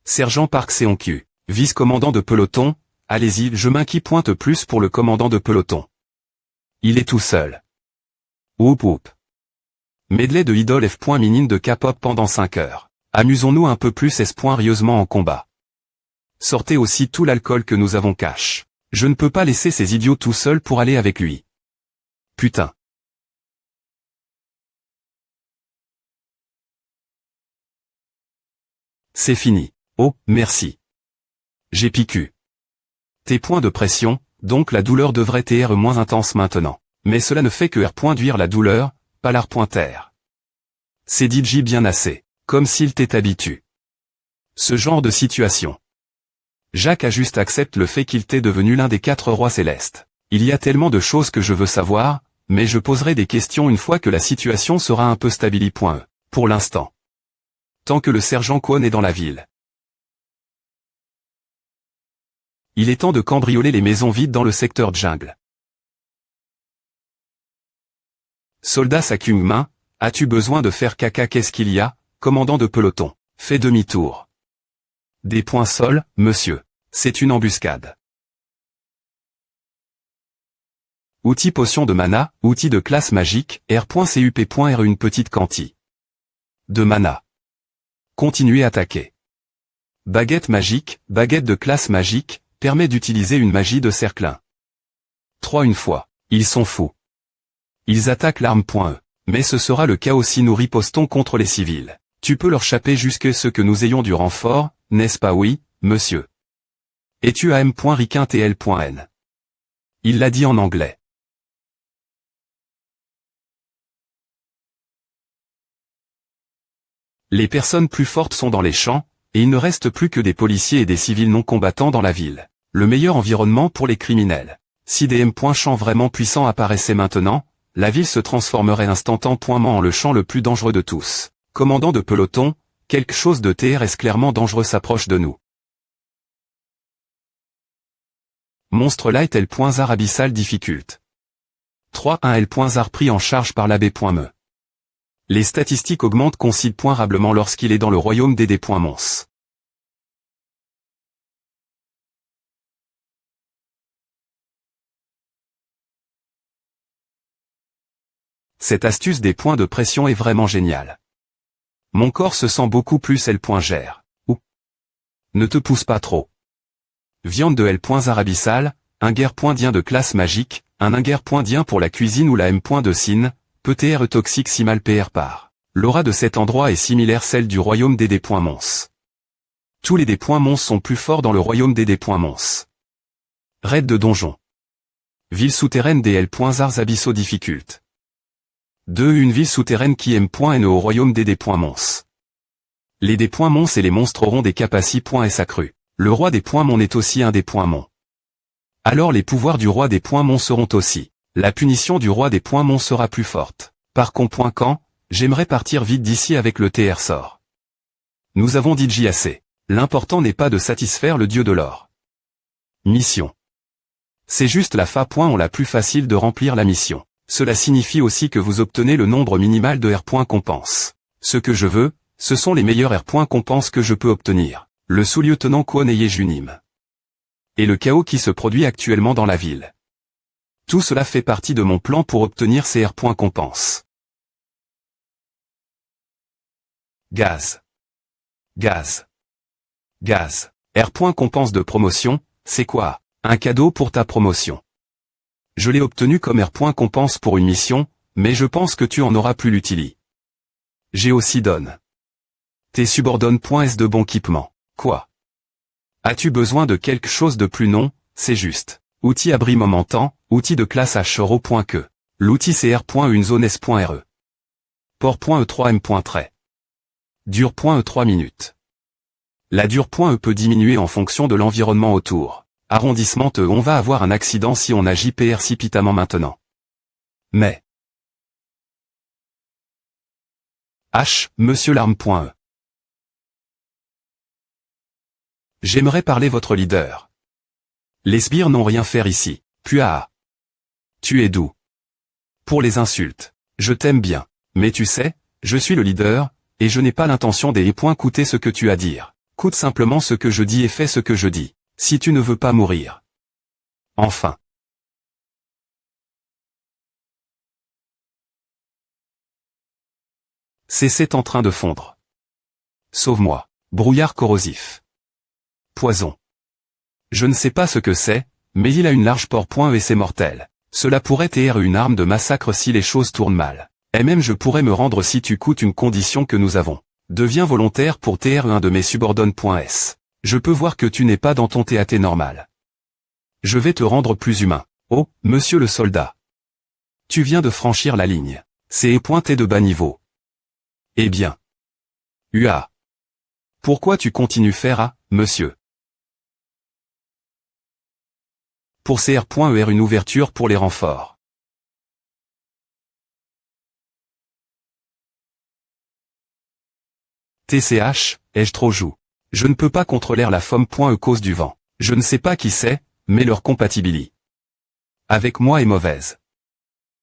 Sergent Park Seon-kyu, vice-commandant de peloton, allez-y, je m'inquiète. Pointe plus pour le commandant de peloton. Il est tout seul. Oup oup. Medley de Idol F. Minine de K-pop pendant 5 heures. Amusons-nous un peu plus rieusement en combat. Sortez aussi tout l'alcool que nous avons cache. Je ne peux pas laisser ces idiots tout seuls pour aller avec lui. Putain. C'est fini. Oh, merci. J'ai piqué. Tes points de pression, donc la douleur devrait être moins intense maintenant. Mais cela ne fait que R. la douleur, pas l'R.R. C'est DJ bien assez. Comme s'il t'est habitué. Ce genre de situation. Jacques a juste accepte le fait qu'il t'est devenu l'un des 4 rois célestes. Il y a tellement de choses que je veux savoir, mais je poserai des questions une fois que la situation sera un peu stabili. Pour l'instant. Tant que le sergent Kwon est dans la ville. Il est temps de cambrioler les maisons vides dans le secteur jungle. Soldat Sakung-min, as-tu besoin de faire caca? Qu'est-ce qu'il y a? Commandant de peloton. Fais demi-tour. Des points sol, monsieur. C'est une embuscade. Outil potion de mana, outil de classe magique, R.CUP.R une petite quanti. De mana. Continuez à attaquer. Baguette magique, baguette de classe magique, permet d'utiliser une magie de cercle 3 une fois. Ils sont fous. Ils attaquent l'arme.E. Mais ce sera le chaos si nous ripostons contre les civils. Tu peux leur chapper jusqu'à ce que nous ayons du renfort, n'est-ce pas? Oui, monsieur. Et tu as M.Riquin.TL.N. Il l'a dit en anglais. Les personnes plus fortes sont dans les champs, et il ne reste plus que des policiers et des civils non combattants dans la ville. Le meilleur environnement pour les criminels. Si des champs vraiment puissants apparaissaient maintenant, la ville se transformerait instantanément en le champ le plus dangereux de tous. Commandant de peloton, quelque chose de TRS clairement dangereux s'approche de nous. Monstre Light L.zar abyssal difficult. 3-1 L.zar pris en charge par l'abbé.me. Les statistiques augmentent considérablement lorsqu'il est dans le royaume des D.Mons. Cette astuce des points de pression est vraiment géniale. Mon corps se sent beaucoup plus L.gère. Ou. Ne te pousse pas trop. Viande de L.zar abyssal, un guerre.dien de classe magique, un guerre.dien pour la cuisine ou la M. de Sin, peut-être toxique si mal PR par. L'aura de cet endroit est similaire celle du royaume des D.Mons. Tous les D.Mons sont plus forts dans le royaume des D.Mons. Raid de donjon. Ville souterraine des L.zars abyssaux difficult. 2 Une ville souterraine qui M.N au royaume des D.Mons. Les des points mons et les monstres auront des capaci.s accrus. Le roi des points mons est aussi un des points mons. Alors les pouvoirs du roi des points mons seront aussi. La punition du roi des points mons sera plus forte. Par conséquent, j'aimerais partir vite d'ici avec le TR sort. Nous avons dit JAC. L'important n'est pas de satisfaire le dieu de l'or. Mission. C'est juste la fa. La plus facile de remplir la mission. Cela signifie aussi que vous obtenez le nombre minimal de R. Compense. Ce que je veux, ce sont les meilleurs R. Compense que je peux obtenir. Le sous-lieutenant Kwon Junim. Et le chaos qui se produit actuellement dans la ville. Tout cela fait partie de mon plan pour obtenir ces R. Compense. Gaz. Gaz. Gaz. R. Compense de promotion, c'est quoi? Un cadeau pour ta promotion. Je l'ai obtenu comme R. Compense pour une mission, mais je pense que tu en auras plus l'utilité. J'ai aussi donne. Tes subordonnes.s de bon équipement. Quoi? As-tu besoin de quelque chose de plus? Non, c'est juste. Outil abri momentan, outil de classe H0.que. L'outil CR.une zone S.re. Port.e3m.trait. Dure.e3 minutes. La dure.e peut diminuer en fonction de l'environnement autour. Arrondissement on va avoir un accident si on agit précipitamment maintenant. Mais. H, monsieur l'arme.e. J'aimerais parler votre leader. Les sbires n'ont rien faire ici. Puis tu es doux. Pour les insultes. Je t'aime bien. Mais tu sais, je suis le leader, et je n'ai pas l'intention d'écouter ce que tu as à dire. Coute simplement ce que je dis et fais ce que je dis. Si tu ne veux pas mourir. Enfin. C'est en train de fondre. Sauve-moi. Brouillard corrosif. Poison. Je ne sais pas ce que c'est, mais il a une large port. Et c'est mortel. Cela pourrait être une arme de massacre si les choses tournent mal. Et même je pourrais me rendre si tu coûtes une condition que nous avons. Deviens volontaire pour TR1 de mes subordonnes.s. Je peux voir que tu n'es pas dans ton TAT normal. Je vais te rendre plus humain. Oh, monsieur le soldat. Tu viens de franchir la ligne. C'est pointé de bas niveau. Eh bien. UA. Pourquoi tu continues faire monsieur? Pour CR.ER une ouverture pour les renforts. TCH, ai-je trop joue? Je ne peux pas contrôler la FOM.E cause du vent. Je ne sais pas qui c'est, mais leur compatibilité avec moi est mauvaise.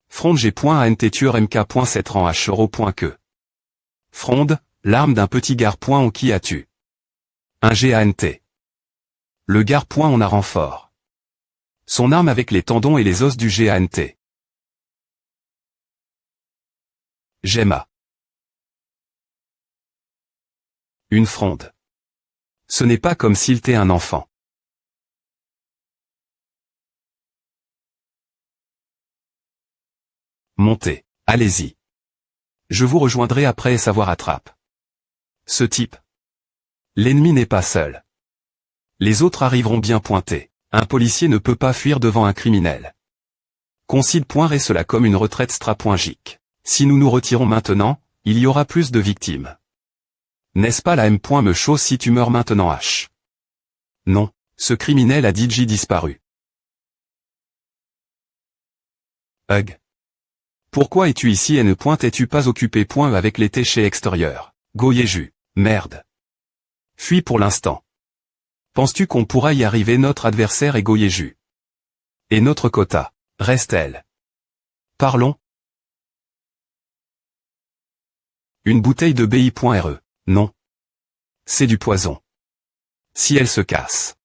Fronde G.ANT tueur MK.7 rang H0.que. Fronde, l'arme d'un petit gars. En qui as-tu? Un GANT. Le gars. On a renfort. Son arme avec les tendons et les os du GANT. Gemma. Une fronde. Ce n'est pas comme s'il était un enfant. Montez. Allez-y. Je vous rejoindrai après savoir attrape. Ce type. L'ennemi n'est pas seul. Les autres arriveront bien pointés. Un policier ne peut pas fuir devant un criminel. Concide.ré cela comme une retraite stratégique. Si nous nous retirons maintenant, il y aura plus de victimes. N'est-ce pas la M. Me chose si tu meurs maintenant H? Non, ce criminel a DJ disparu. Hug. Pourquoi es-tu ici et ne es-tu pas occupé avec les chez extérieurs? Goyéju. Merde. Fuis pour l'instant. Penses-tu qu'on pourra y arriver? Notre adversaire est Goyéju. Et notre quota. Reste-t-elle? Parlons. Une bouteille de BI.RE. Non. C'est du poison. Si elle se casse.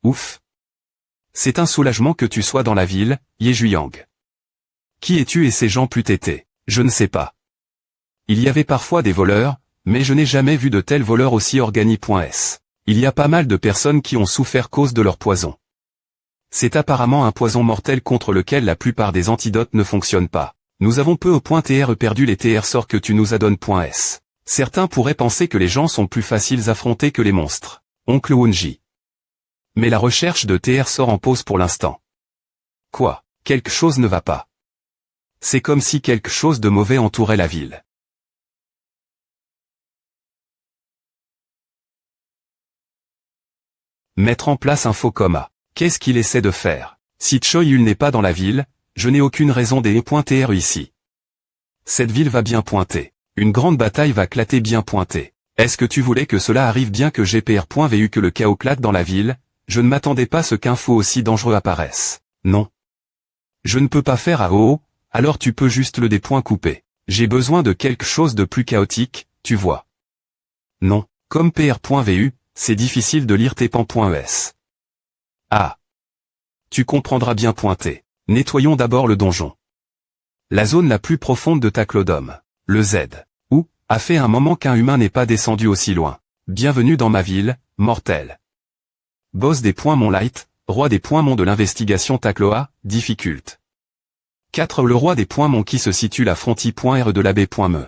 Ouf. C'est un soulagement que tu sois dans la ville, Yejuyang. Qui es-tu et ces gens plutôt été? Je ne sais pas. Il y avait parfois des voleurs, mais je n'ai jamais vu de tels voleurs aussi organi.s. Il y a pas mal de personnes qui ont souffert cause de leur poison. C'est apparemment un poison mortel contre lequel la plupart des antidotes ne fonctionnent pas. Nous avons peu au point TR perdu les TR sorts que tu nous as donné.s. Certains pourraient penser que les gens sont plus faciles à affronter que les monstres. Oncle Wonji. Mais la recherche de TR sort en pause pour l'instant. Quoi? Quelque chose ne va pas. C'est comme si quelque chose de mauvais entourait la ville. Mettre en place un faux coma. Qu'est-ce qu'il essaie de faire? Si Choi-Yul n'est pas dans la ville, je n'ai aucune raison d'e.tr ici. Cette ville va bien pointer. Une grande bataille va clater bien pointer. Est-ce que tu voulais que cela arrive bien que GPR.vu que le chaos clate dans la ville? Je ne m'attendais pas à ce qu'un faux aussi dangereux apparaisse. Non. Je ne peux pas faire à haut, alors tu peux juste le couper. J'ai besoin de quelque chose de plus chaotique, tu vois. Non, comme PR.vu, c'est difficile de lire tes pans.es. Ah. Tu comprendras bien pointer. Nettoyons d'abord le donjon. La zone la plus profonde de Taclodome. Le Z. Où, a fait un moment qu'un humain n'est pas descendu aussi loin. Bienvenue dans ma ville, mortel. Boss des points Moonlight, roi des points Mont de l'investigation Tacloa, difficult. 4. Le roi des points Mont qui se situe la frontie.r de l'abbé.me.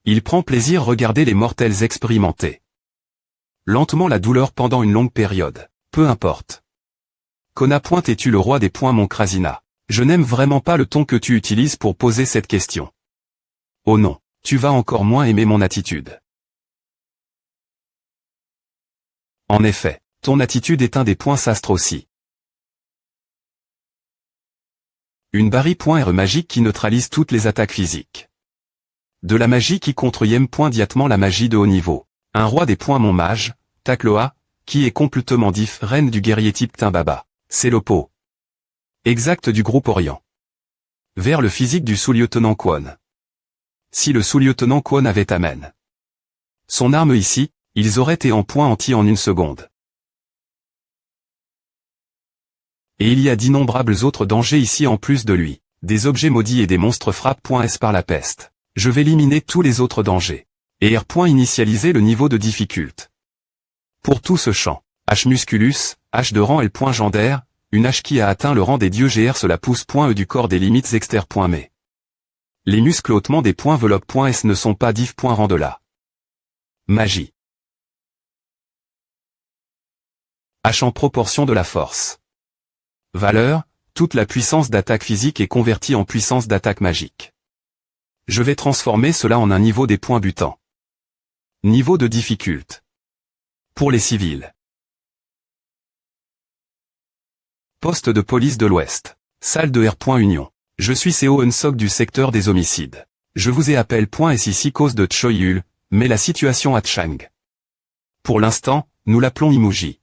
Il prend plaisir regarder les mortels expérimenter lentement la douleur pendant une longue période. Peu importe. Kona. Es-tu le roi des points Mont Krasina? Je n'aime vraiment pas le ton que tu utilises pour poser cette question. Oh non, tu vas encore moins aimer mon attitude. En effet, ton attitude est un des points sastres aussi. Une barre.r magique qui neutralise toutes les attaques physiques. De la magie qui contre Yem.diatement la magie de haut niveau. Un roi des points Mont Mage, Tacloa, qui est complètement diff, reine du guerrier type Timbaba. C'est l'oppo exact du groupe Orient. Vers le physique du sous-lieutenant Kwon. Si le sous-lieutenant Kwon avait amène son arme ici, ils auraient été en point anti en une seconde. Et il y a d'innombrables autres dangers ici en plus de lui. Des objets maudits et des monstres frappent.s par la peste. Je vais éliminer tous les autres dangers. Et R.initialiser le niveau de difficulté. Pour tout ce champ, H musculus, H de rang L.gendaire, une H qui a atteint le rang des dieux GR se la pousse.e du corps des limites exter.me. Les muscles hautement des points veloppe.s ne sont pas diff.rang de la magie. H en proportion de la force. Valeur, toute la puissance d'attaque physique est convertie en puissance d'attaque magique. Je vais transformer cela en un niveau des points butants. Niveau de difficulté. Pour les civils. Poste de police de l'Ouest. Salle de R.Union. Je suis Seo Unsok du secteur des homicides. Je vous ai appelé.s ici cause de Choi-Yul, mais la situation à Chang. Pour l'instant, nous l'appelons Imuji.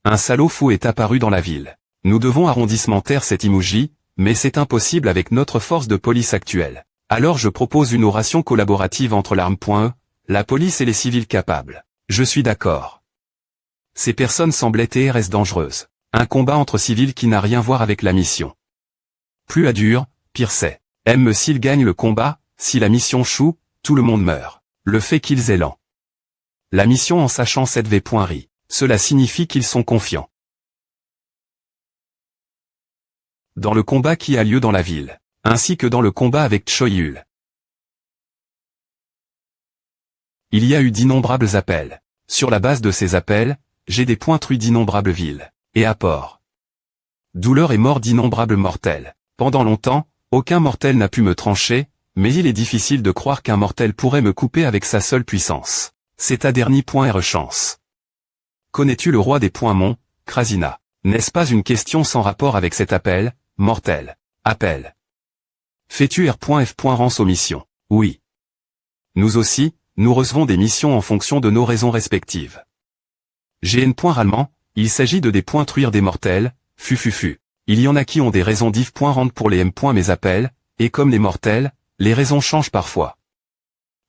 Un salaud fou est apparu dans la ville. Nous devons arrondissementaire cet Imuji, mais c'est impossible avec notre force de police actuelle. Alors je propose une oration collaborative entre l'arme.e, la police et les civils capables. Je suis d'accord. Ces personnes semblaient TRS dangereuses. Un combat entre civils qui n'a rien à voir avec la mission. Plus à dur, pire c'est. Même s'ils gagnent le combat, si la mission choue, tout le monde meurt. Le fait qu'ils aient lent. La mission en sachant cette V.ri. Cela signifie qu'ils sont confiants. Dans le combat qui a lieu dans la ville, ainsi que dans le combat avec Choi-Yul. Il y a eu d'innombrables appels. Sur la base de ces appels, j'ai des pointrus d'innombrables villes, et apports. Douleur et mort d'innombrables mortels. Pendant longtemps, aucun mortel n'a pu me trancher, mais il est difficile de croire qu'un mortel pourrait me couper avec sa seule puissance. C'est à dernier.r chance. Connais-tu le roi des points Mont, Krasina? N'est-ce pas une question sans rapport avec cet appel, mortel? Appel. Fais-tu R.F. Rance aux missions? Oui. Nous aussi, nous recevons des missions en fonction de nos raisons respectives. GN. Rallement, il s'agit de des pointruire des mortels, fufufu. Il y en a qui ont des raisons diff. Rendre pour les M. Mes appels, et comme les mortels, les raisons changent parfois.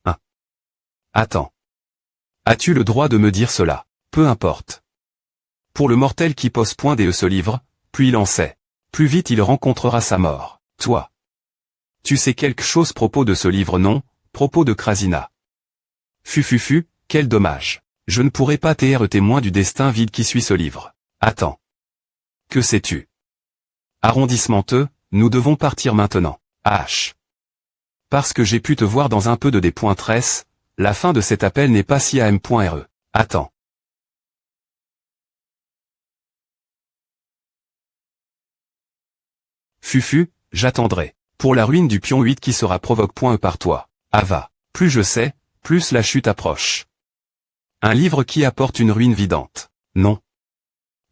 1. Attends. As-tu le droit de me dire cela? Peu importe. Pour le mortel qui pose .de ce livre, plus il en sait, plus vite il rencontrera sa mort. Toi. Tu sais quelque chose propos de ce livre non, propos de Krasina. Fufufu, quel dommage. Je ne pourrai pas être témoin du destin vide qui suit ce livre. Attends. Que sais-tu? Arrondissementeux, nous devons partir maintenant. H. Parce que j'ai pu te voir dans un peu de des points tresse, la fin de cet appel n'est pas si am.re. Attends. Fufu, j'attendrai. Pour la ruine du pion 8 qui sera provoque.e par toi. Ava. Plus je sais, plus la chute approche. Un livre qui apporte une ruine vidante. Non.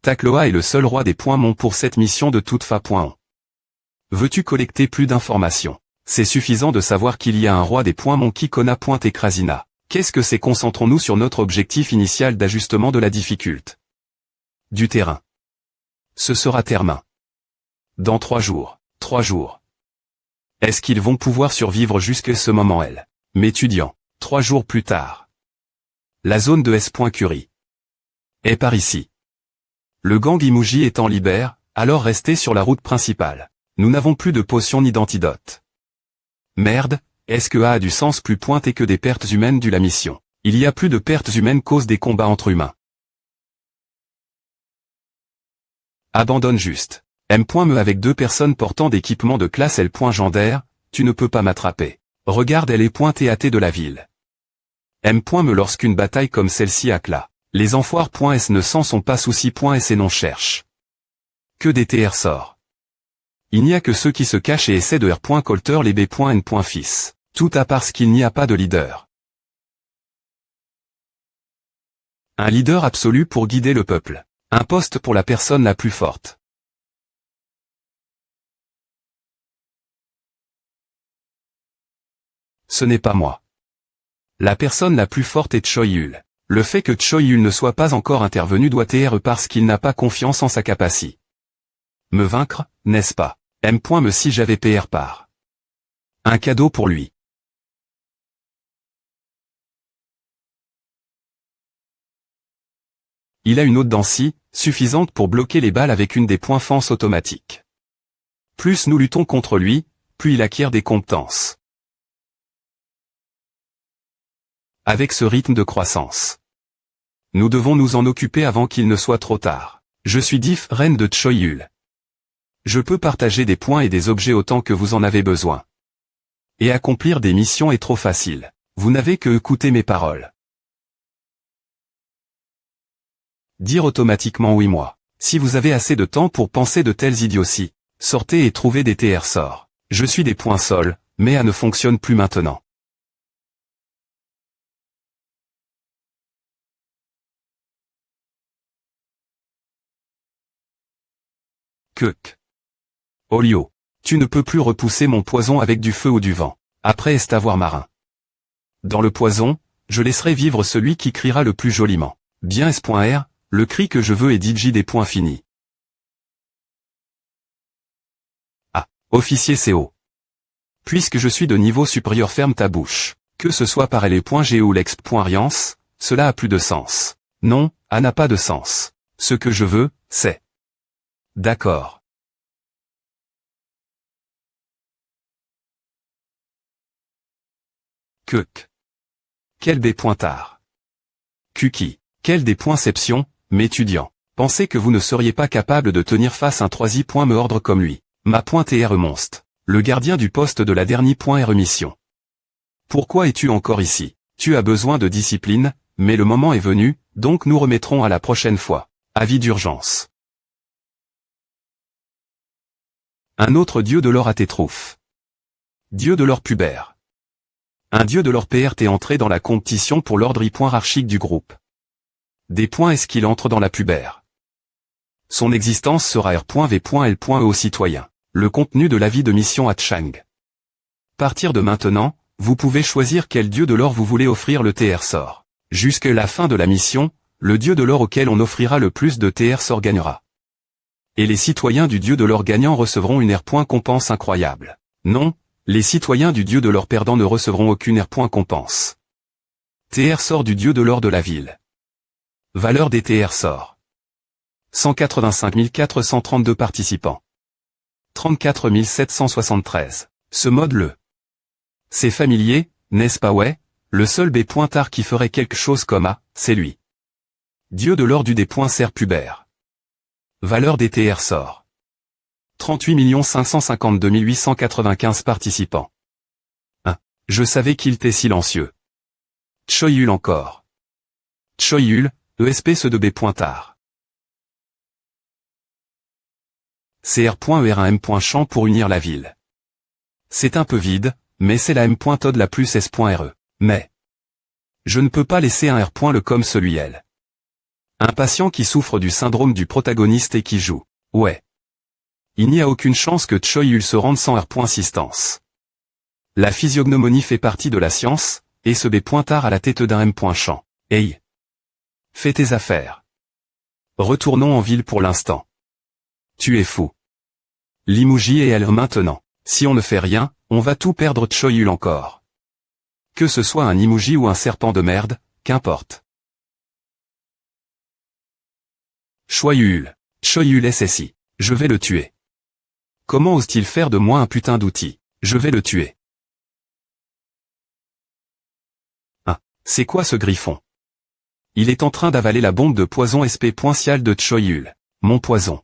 Takloa est le seul roi des points mon pour cette mission de toute fa.on. Veux-tu collecter plus d'informations? C'est suffisant de savoir qu'il y a un roi des points mon qui Kona.Ekrasina. Qu'est-ce que c'est? Concentrons-nous sur notre objectif initial d'ajustement de la difficulté. Du terrain. Ce sera termain. Dans 3 jours. 3 jours. Est-ce qu'ils vont pouvoir survivre jusqu'à ce moment elle? M'étudiant. 3 jours plus tard. La zone de S.Curie. Est par ici. Le gang Imuji étant libère, alors restez sur la route principale. Nous n'avons plus de potions ni d'antidote. Merde, est-ce que a du sens plus pointé que des pertes humaines de la mission? Il y a plus de pertes humaines cause des combats entre humains. Abandonne juste. M.me avec 2 personnes portant d'équipements de classe L. Gendaire, tu ne peux pas m'attraper. Regarde elle est TAT de la ville. M.me lorsqu'une bataille comme celle-ci accla. Les enfoirs.s ne s'en sont pas soucis.s et non cherchent. Que des TR sort. Il n'y a que ceux qui se cachent et essaient de R.Colter les B.N. Fils. Tout à parce qu'il n'y a pas de leader. Un leader absolu pour guider le peuple. Un poste pour la personne la plus forte. Ce n'est pas moi. La personne la plus forte est Choyul. Le fait que Choyul ne soit pas encore intervenu doit être parce qu'il n'a pas confiance en sa capacité. Me vaincre, n'est-ce pas? M.me si j'avais PR par. Un cadeau pour lui. Il a une haute densité, suffisante pour bloquer les balles avec une des points fense automatiques. Plus nous luttons contre lui, plus il acquiert des compétences. Avec ce rythme de croissance. Nous devons nous en occuper avant qu'il ne soit trop tard. Je suis Diff, reine de Choyul. Je peux partager des points et des objets autant que vous en avez besoin. Et accomplir des missions est trop facile. Vous n'avez que écouter mes paroles. Dire automatiquement oui moi. Si vous avez assez de temps pour penser de telles idioties, sortez et trouvez des TR sorts. Je suis des points sols, mais ne fonctionne plus maintenant. Kuk. Olio. Tu ne peux plus repousser mon poison avec du feu ou du vent. Après est avoir marin. Dans le poison, je laisserai vivre celui qui criera le plus joliment. Bien S.R, le cri que je veux est DJ des points finis. Ah, officier CO. Puisque je suis de niveau supérieur ferme ta bouche. Que ce soit par L.G ou l'exp.Riance, cela a plus de sens. Non, A n'a pas de sens. Ce que je veux, c'est... D'accord. Kuk. Quel des pointards. Kuki. Quel des poinceptions, m'étudiant. Pensez que vous ne seriez pas capable de tenir face à un 3i. Me ordre comme lui. Ma .r monstre. Le gardien du poste de la dernière .r mission. Pourquoi es-tu encore ici? Tu as besoin de discipline, mais le moment est venu, donc nous remettrons à la prochaine fois. Avis d'urgence. Un autre dieu de l'or à tes troufs. Dieu de l'or pubère. Un dieu de l'or PRT entré dans la compétition pour l'ordre hiérarchique du groupe. Des points est-ce qu'il entre dans la pubère. Son existence sera R.V.L.E aux citoyens. Le contenu de l'avis de mission à Chang. Partir de maintenant, vous pouvez choisir quel dieu de l'or vous voulez offrir le TR sort. Jusqu'à la fin de la mission, le dieu de l'or auquel on offrira le plus de TR sort gagnera. Et les citoyens du dieu de l'or gagnant recevront une R.Compense incroyable. Non, les citoyens du dieu de l'or perdant ne recevront aucune R.Compense. TR sort du dieu de l'or de la ville. Valeur des TR sort. 185 432 participants. 34 773. Ce mode C'est familier, n'est-ce pas ouais? Le seul B.Tard qui ferait quelque chose comme A, c'est lui. Dieu de l'or du D.Serre pubère. Valeur des TR sort. 38 552 895 participants. 1. Je savais qu'il était silencieux. Choyul encore. Choyul, ESP ce de B.Tard. CR.ER1M.champ pour unir la ville. C'est un peu vide, mais c'est la M.Tod la plus S.RE. Mais je ne peux pas laisser un R. le comme celui L. Un patient qui souffre du syndrome du protagoniste et qui joue. Ouais. Il n'y a aucune chance que Choi-Yul se rende sans R. Assistance. La physiognomonie fait partie de la science, et ce B. Tard à la tête d'un M. Champ. Hey. Fais tes affaires. Retournons en ville pour l'instant. Tu es fou. Limouji et elle maintenant. Si on ne fait rien, on va tout perdre Choi-Yul encore. Que ce soit un emoji ou un serpent de merde, qu'importe. Choi-Yul. Choi-Yul SSI. Je vais le tuer. Comment ose-t-il faire de moi un putain d'outil? Je vais le tuer. Ah, c'est quoi ce griffon? Il est en train d'avaler la bombe de poison SP.Cial de Choi-Yul. Mon poison.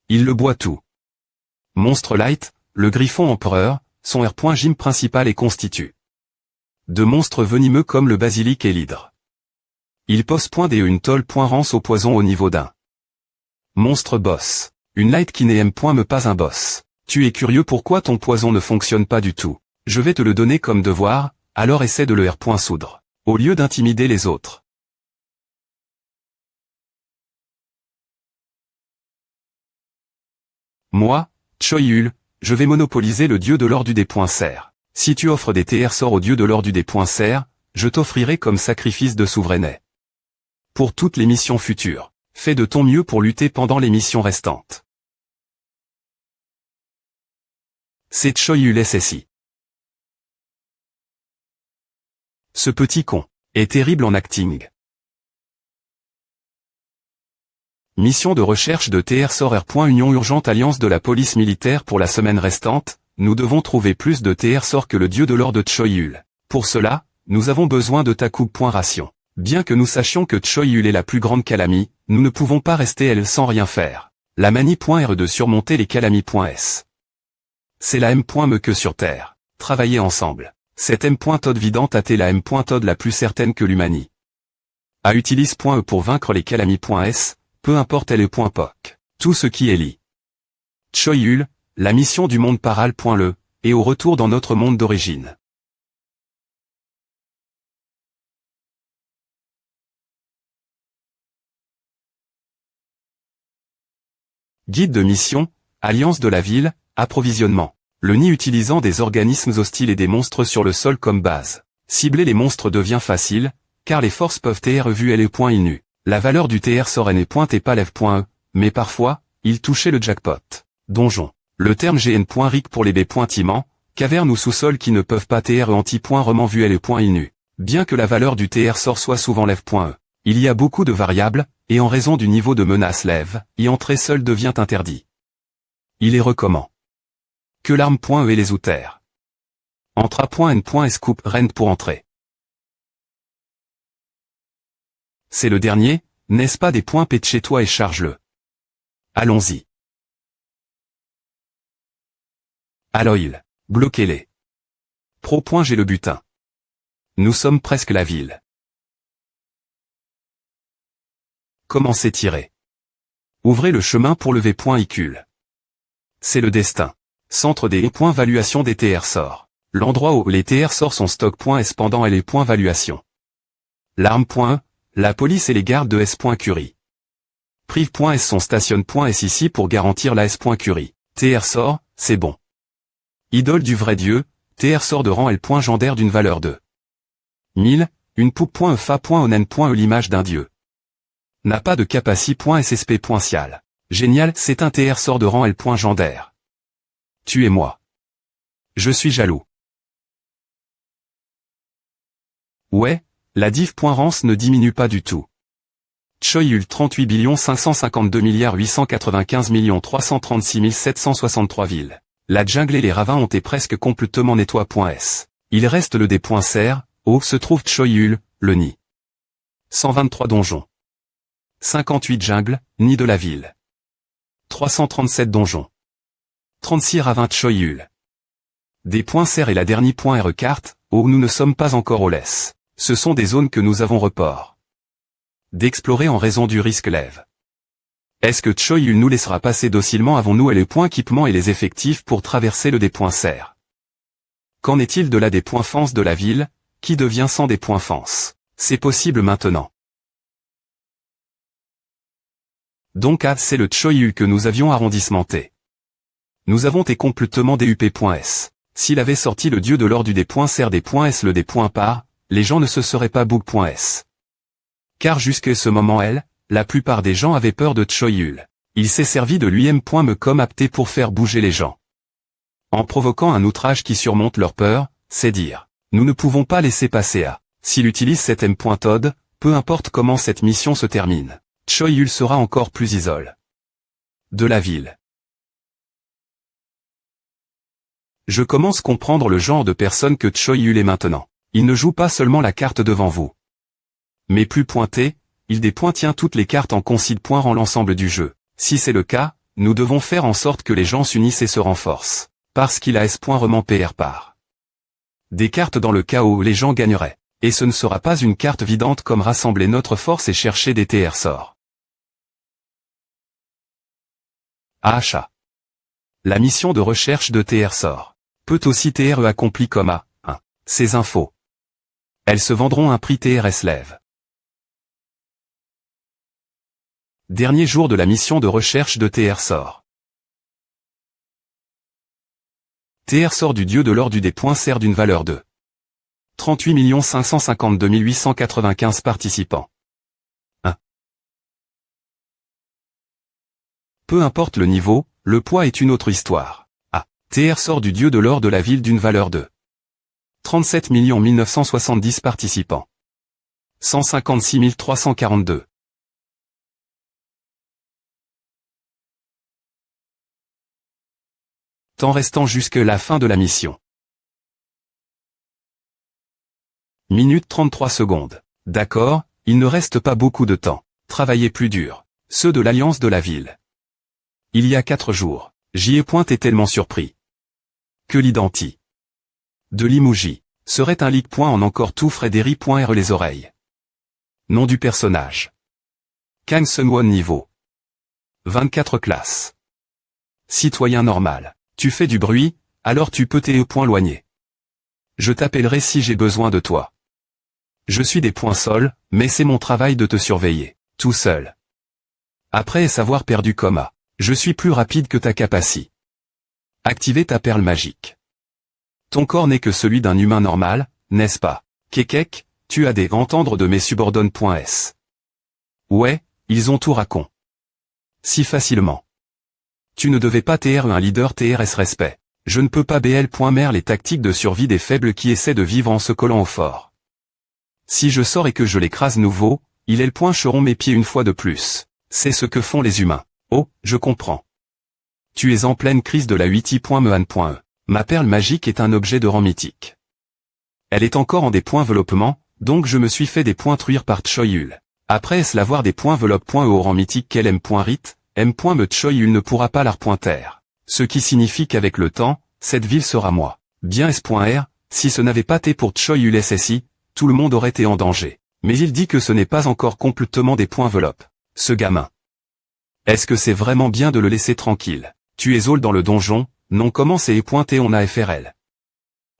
Il le boit tout. Monstre Light, le griffon empereur, son R.Gym principal est constitué de monstres venimeux comme le basilic et l'hydre. Il pose .de une tolle .rance au poison au niveau d'un monstre boss. Une light qui n'est me pas un boss. Tu es curieux pourquoi ton poison ne fonctionne pas du tout. Je vais te le donner comme devoir, alors essaie de le R.soudre. Au lieu d'intimider les autres. Moi, Choi-Yul, je vais monopoliser le dieu de l'or du D.Serre. Si tu offres des TR sorts au dieu de l'or du D.Serre, je t'offrirai comme sacrifice de souveraineté. Pour toutes les missions futures, fais de ton mieux pour lutter pendant les missions restantes. C'est Choi-Yul SSI. Ce petit con est terrible en acting. Mission de recherche de TR sort R. Union urgente alliance de la police militaire pour la semaine restante, nous devons trouver plus de TR sort que le dieu de l'or de Choi-Yul. Pour cela, nous avons besoin de ta coupe. Ration. Bien que nous sachions que Choi-Yul est la plus grande Calami, nous ne pouvons pas rester elle sans rien faire. La manie.R de surmonter les Calami.S. C'est la M.Me que sur Terre. Travailler ensemble. Cette M.Tod vidante a été la M.Tod la plus certaine que l'humanie. A utilise.E pour vaincre les Calami.S, peu importe elle est .POC. Tout ce qui est lit. Choi-Yul, la mission du monde paral. Le, et au retour dans notre monde d'origine. Guide de mission, alliance de la ville, approvisionnement. Le nid utilisant des organismes hostiles et des monstres sur le sol comme base. Cibler les monstres devient facile, car les forces peuvent TR vu L. Il nu. La valeur du TR sort N et pas Lev.E, mais parfois, il touchait le jackpot. Donjon. Le terme GN.RIC pour les B.Timents, cavernes ou sous-sols qui ne peuvent pas TR anti-roman vu L. Il nu. Bien que la valeur du TR sort soit souvent Lev.E. Il y a beaucoup de variables, et en raison du niveau de menace Lev, y entrer seul devient interdit. Il est recommand que l'arme.E et les outères. Entre A.N. Scoop rend pour entrer. C'est le dernier, n'est-ce pas des points P de chez toi et charge-le. Allons-y. Aloil. Bloquez-les. Pro. J'ai le butin. Nous sommes presque la ville. Commencez tirer. Ouvrez le chemin pour le V.Icule. C'est le destin. Centre des valuation des TR sorts. L'endroit où les TR sorts sont stock.S pendant les valuation. L'arme.E, la police et les gardes de S.Curie. Prive.S sont stationne.S ici pour garantir la S.Curie. TR sort, c'est bon. Idole du vrai Dieu, TR sort de rang L. Gendaire d'une valeur de 1000, une poupe.E fa.onen.E l'image d'un dieu. N'a pas de capaci.SSP.Cial. Génial, c'est un TR sort de rang L. Gendaire. Tuez-moi. Je suis jaloux. Ouais, la div.rance ne diminue pas du tout. Choi-Yul 38 552 895 336 763 villes. La jungle et les ravins ont été presque complètement nettoyés.S. Il reste le D.Serre, où se trouve Choi-Yul, le nid. 123 donjons. 58 jungles, nid de la ville. 337 donjons. 36 ravins Choi-Yul. D.Serre et la dernière .re carte, où nous ne sommes pas encore au laisse. Ce sont des zones que nous avons report d'explorer en raison du risque Lev. Est-ce que Choyul nous laissera passer docilement? Avons-nous les points équipement et les effectifs pour traverser le D.Serre? Qu'en est-il de la D.Fence de la ville, qui devient sans D.Fence? C'est possible maintenant. Donc c'est le Choyul que nous avions arrondissementé. Nous avons été complètement DUP.S. S'il avait sorti le dieu de l'or du D.Serre D.S le D.Par, les gens ne se seraient pas book.S. Car jusqu'à ce moment la plupart des gens avaient peur de Choyul. Il s'est servi de lui-même comme apté pour faire bouger les gens. En provoquant un outrage qui surmonte leur peur, c'est dire, nous ne pouvons pas laisser passer à. S'il utilise cet M.Todd, peu importe comment cette mission se termine, Choyul sera encore plus isolé de la ville. Je commence à comprendre le genre de personne que Choyul est maintenant. Il ne joue pas seulement la carte devant vous. Mais plus pointé, il dépointient toutes les cartes en considérant l'ensemble du jeu. Si c'est le cas, nous devons faire en sorte que les gens s'unissent et se renforcent. Parce qu'il a S.Rement PR par des cartes dans le cas où les gens gagneraient. Et ce ne sera pas une carte vidante comme rassembler notre force et chercher des TR sorts. Achat. La mission de recherche de TR sort peut aussi TR accompli comme A1. Ces infos. Elles se vendront un prix TRS lève. Dernier jour de la mission de recherche de TR sort. TR sort du dieu de l'or du D.Serre d'une valeur de 38 552 895 participants. 1. Peu importe le niveau, le poids est une autre histoire. TR sort du dieu de l'or de la ville d'une valeur de 37 970 participants. 156 342. Temps restant jusque la fin de la mission. Minute 33 secondes. D'accord, il ne reste pas beaucoup de temps. Travaillez plus dur. Ceux de l'Alliance de la ville. Il y a 4 jours, j'y ai pointé tellement surpris. Que l'identi de l'emoji serait un leak. En encore tout Frédéric.R les oreilles. Nom du personnage. Kang Seung-won niveau 24 classe. Citoyen normal. Tu fais du bruit, alors tu peux t'éloigner. Je t'appellerai si j'ai besoin de toi. Je suis des points sols, mais c'est mon travail de te surveiller, tout seul. Après savoir perdu coma, je suis plus rapide que ta capacité. Activer ta perle magique. Ton corps n'est que celui d'un humain normal, n'est-ce pas? Kekek, tu as des entendre de mes subordonnes.s. Ouais, ils ont tout racon. Si facilement. Tu ne devais pas TR un leader TRS respect. Je ne peux pas BL.mer les tactiques de survie des faibles qui essaient de vivre en se collant au fort. Si je sors et que je l'écrase nouveau, ils le poincheront mes pieds une fois de plus. C'est ce que font les humains. Oh, je comprends. Tu es en pleine crise de la 8i.mehan.e. Ma perle magique est un objet de rang mythique. Elle est encore en des points développement, donc je me suis fait des points truire par Choyul. Après l'avoir des points veloppe.e au rang mythique qu'elle M.rit, M.me Choyul ne pourra pas la repointer. Ce qui signifie qu'avec le temps, cette ville sera moi. Bien S.R, si ce n'avait pas été pour Choyul SSI, tout le monde aurait été en danger. Mais il dit que ce n'est pas encore complètement des points veloppe. Ce gamin. Est-ce que c'est vraiment bien de le laisser tranquille? Tu es all dans le donjon, non comment c'est pointé on a FRL.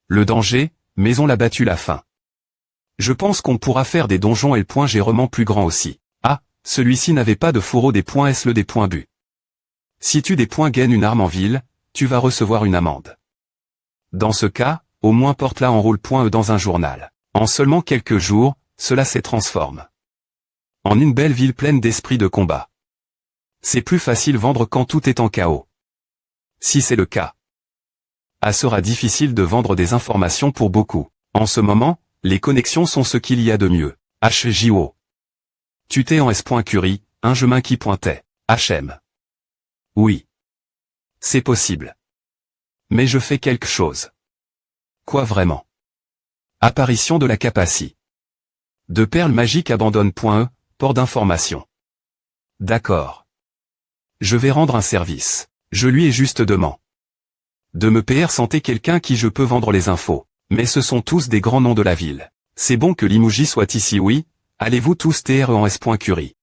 Le danger, mais on l'a battu la fin. Je pense qu'on pourra faire des donjons et le point gérement plus grand aussi. Celui-ci n'avait pas de fourreau des points S le des points but. Si tu des points gagne une arme en ville, tu vas recevoir une amende. Dans ce cas, au moins porte-la en rôle.e dans un journal. En seulement quelques jours, cela se transforme en une belle ville pleine d'esprit de combat. C'est plus facile vendre quand tout est en chaos. Si c'est le cas, sera difficile de vendre des informations pour beaucoup. En ce moment, les connexions sont ce qu'il y a de mieux. HJO. Tu t'es en S.Curie, un chemin qui pointait. HM. Oui. C'est possible. Mais je fais quelque chose. Quoi vraiment? Apparition de la capacité. De perles magiques abandonne.e, port d'information. D'accord. Je vais rendre un service. Je lui ai juste demandé de me PR santé quelqu'un qui je peux vendre les infos. Mais ce sont tous des grands noms de la ville. C'est bon que l'emoji soit ici oui. Allez-vous tous TR en S.Curie.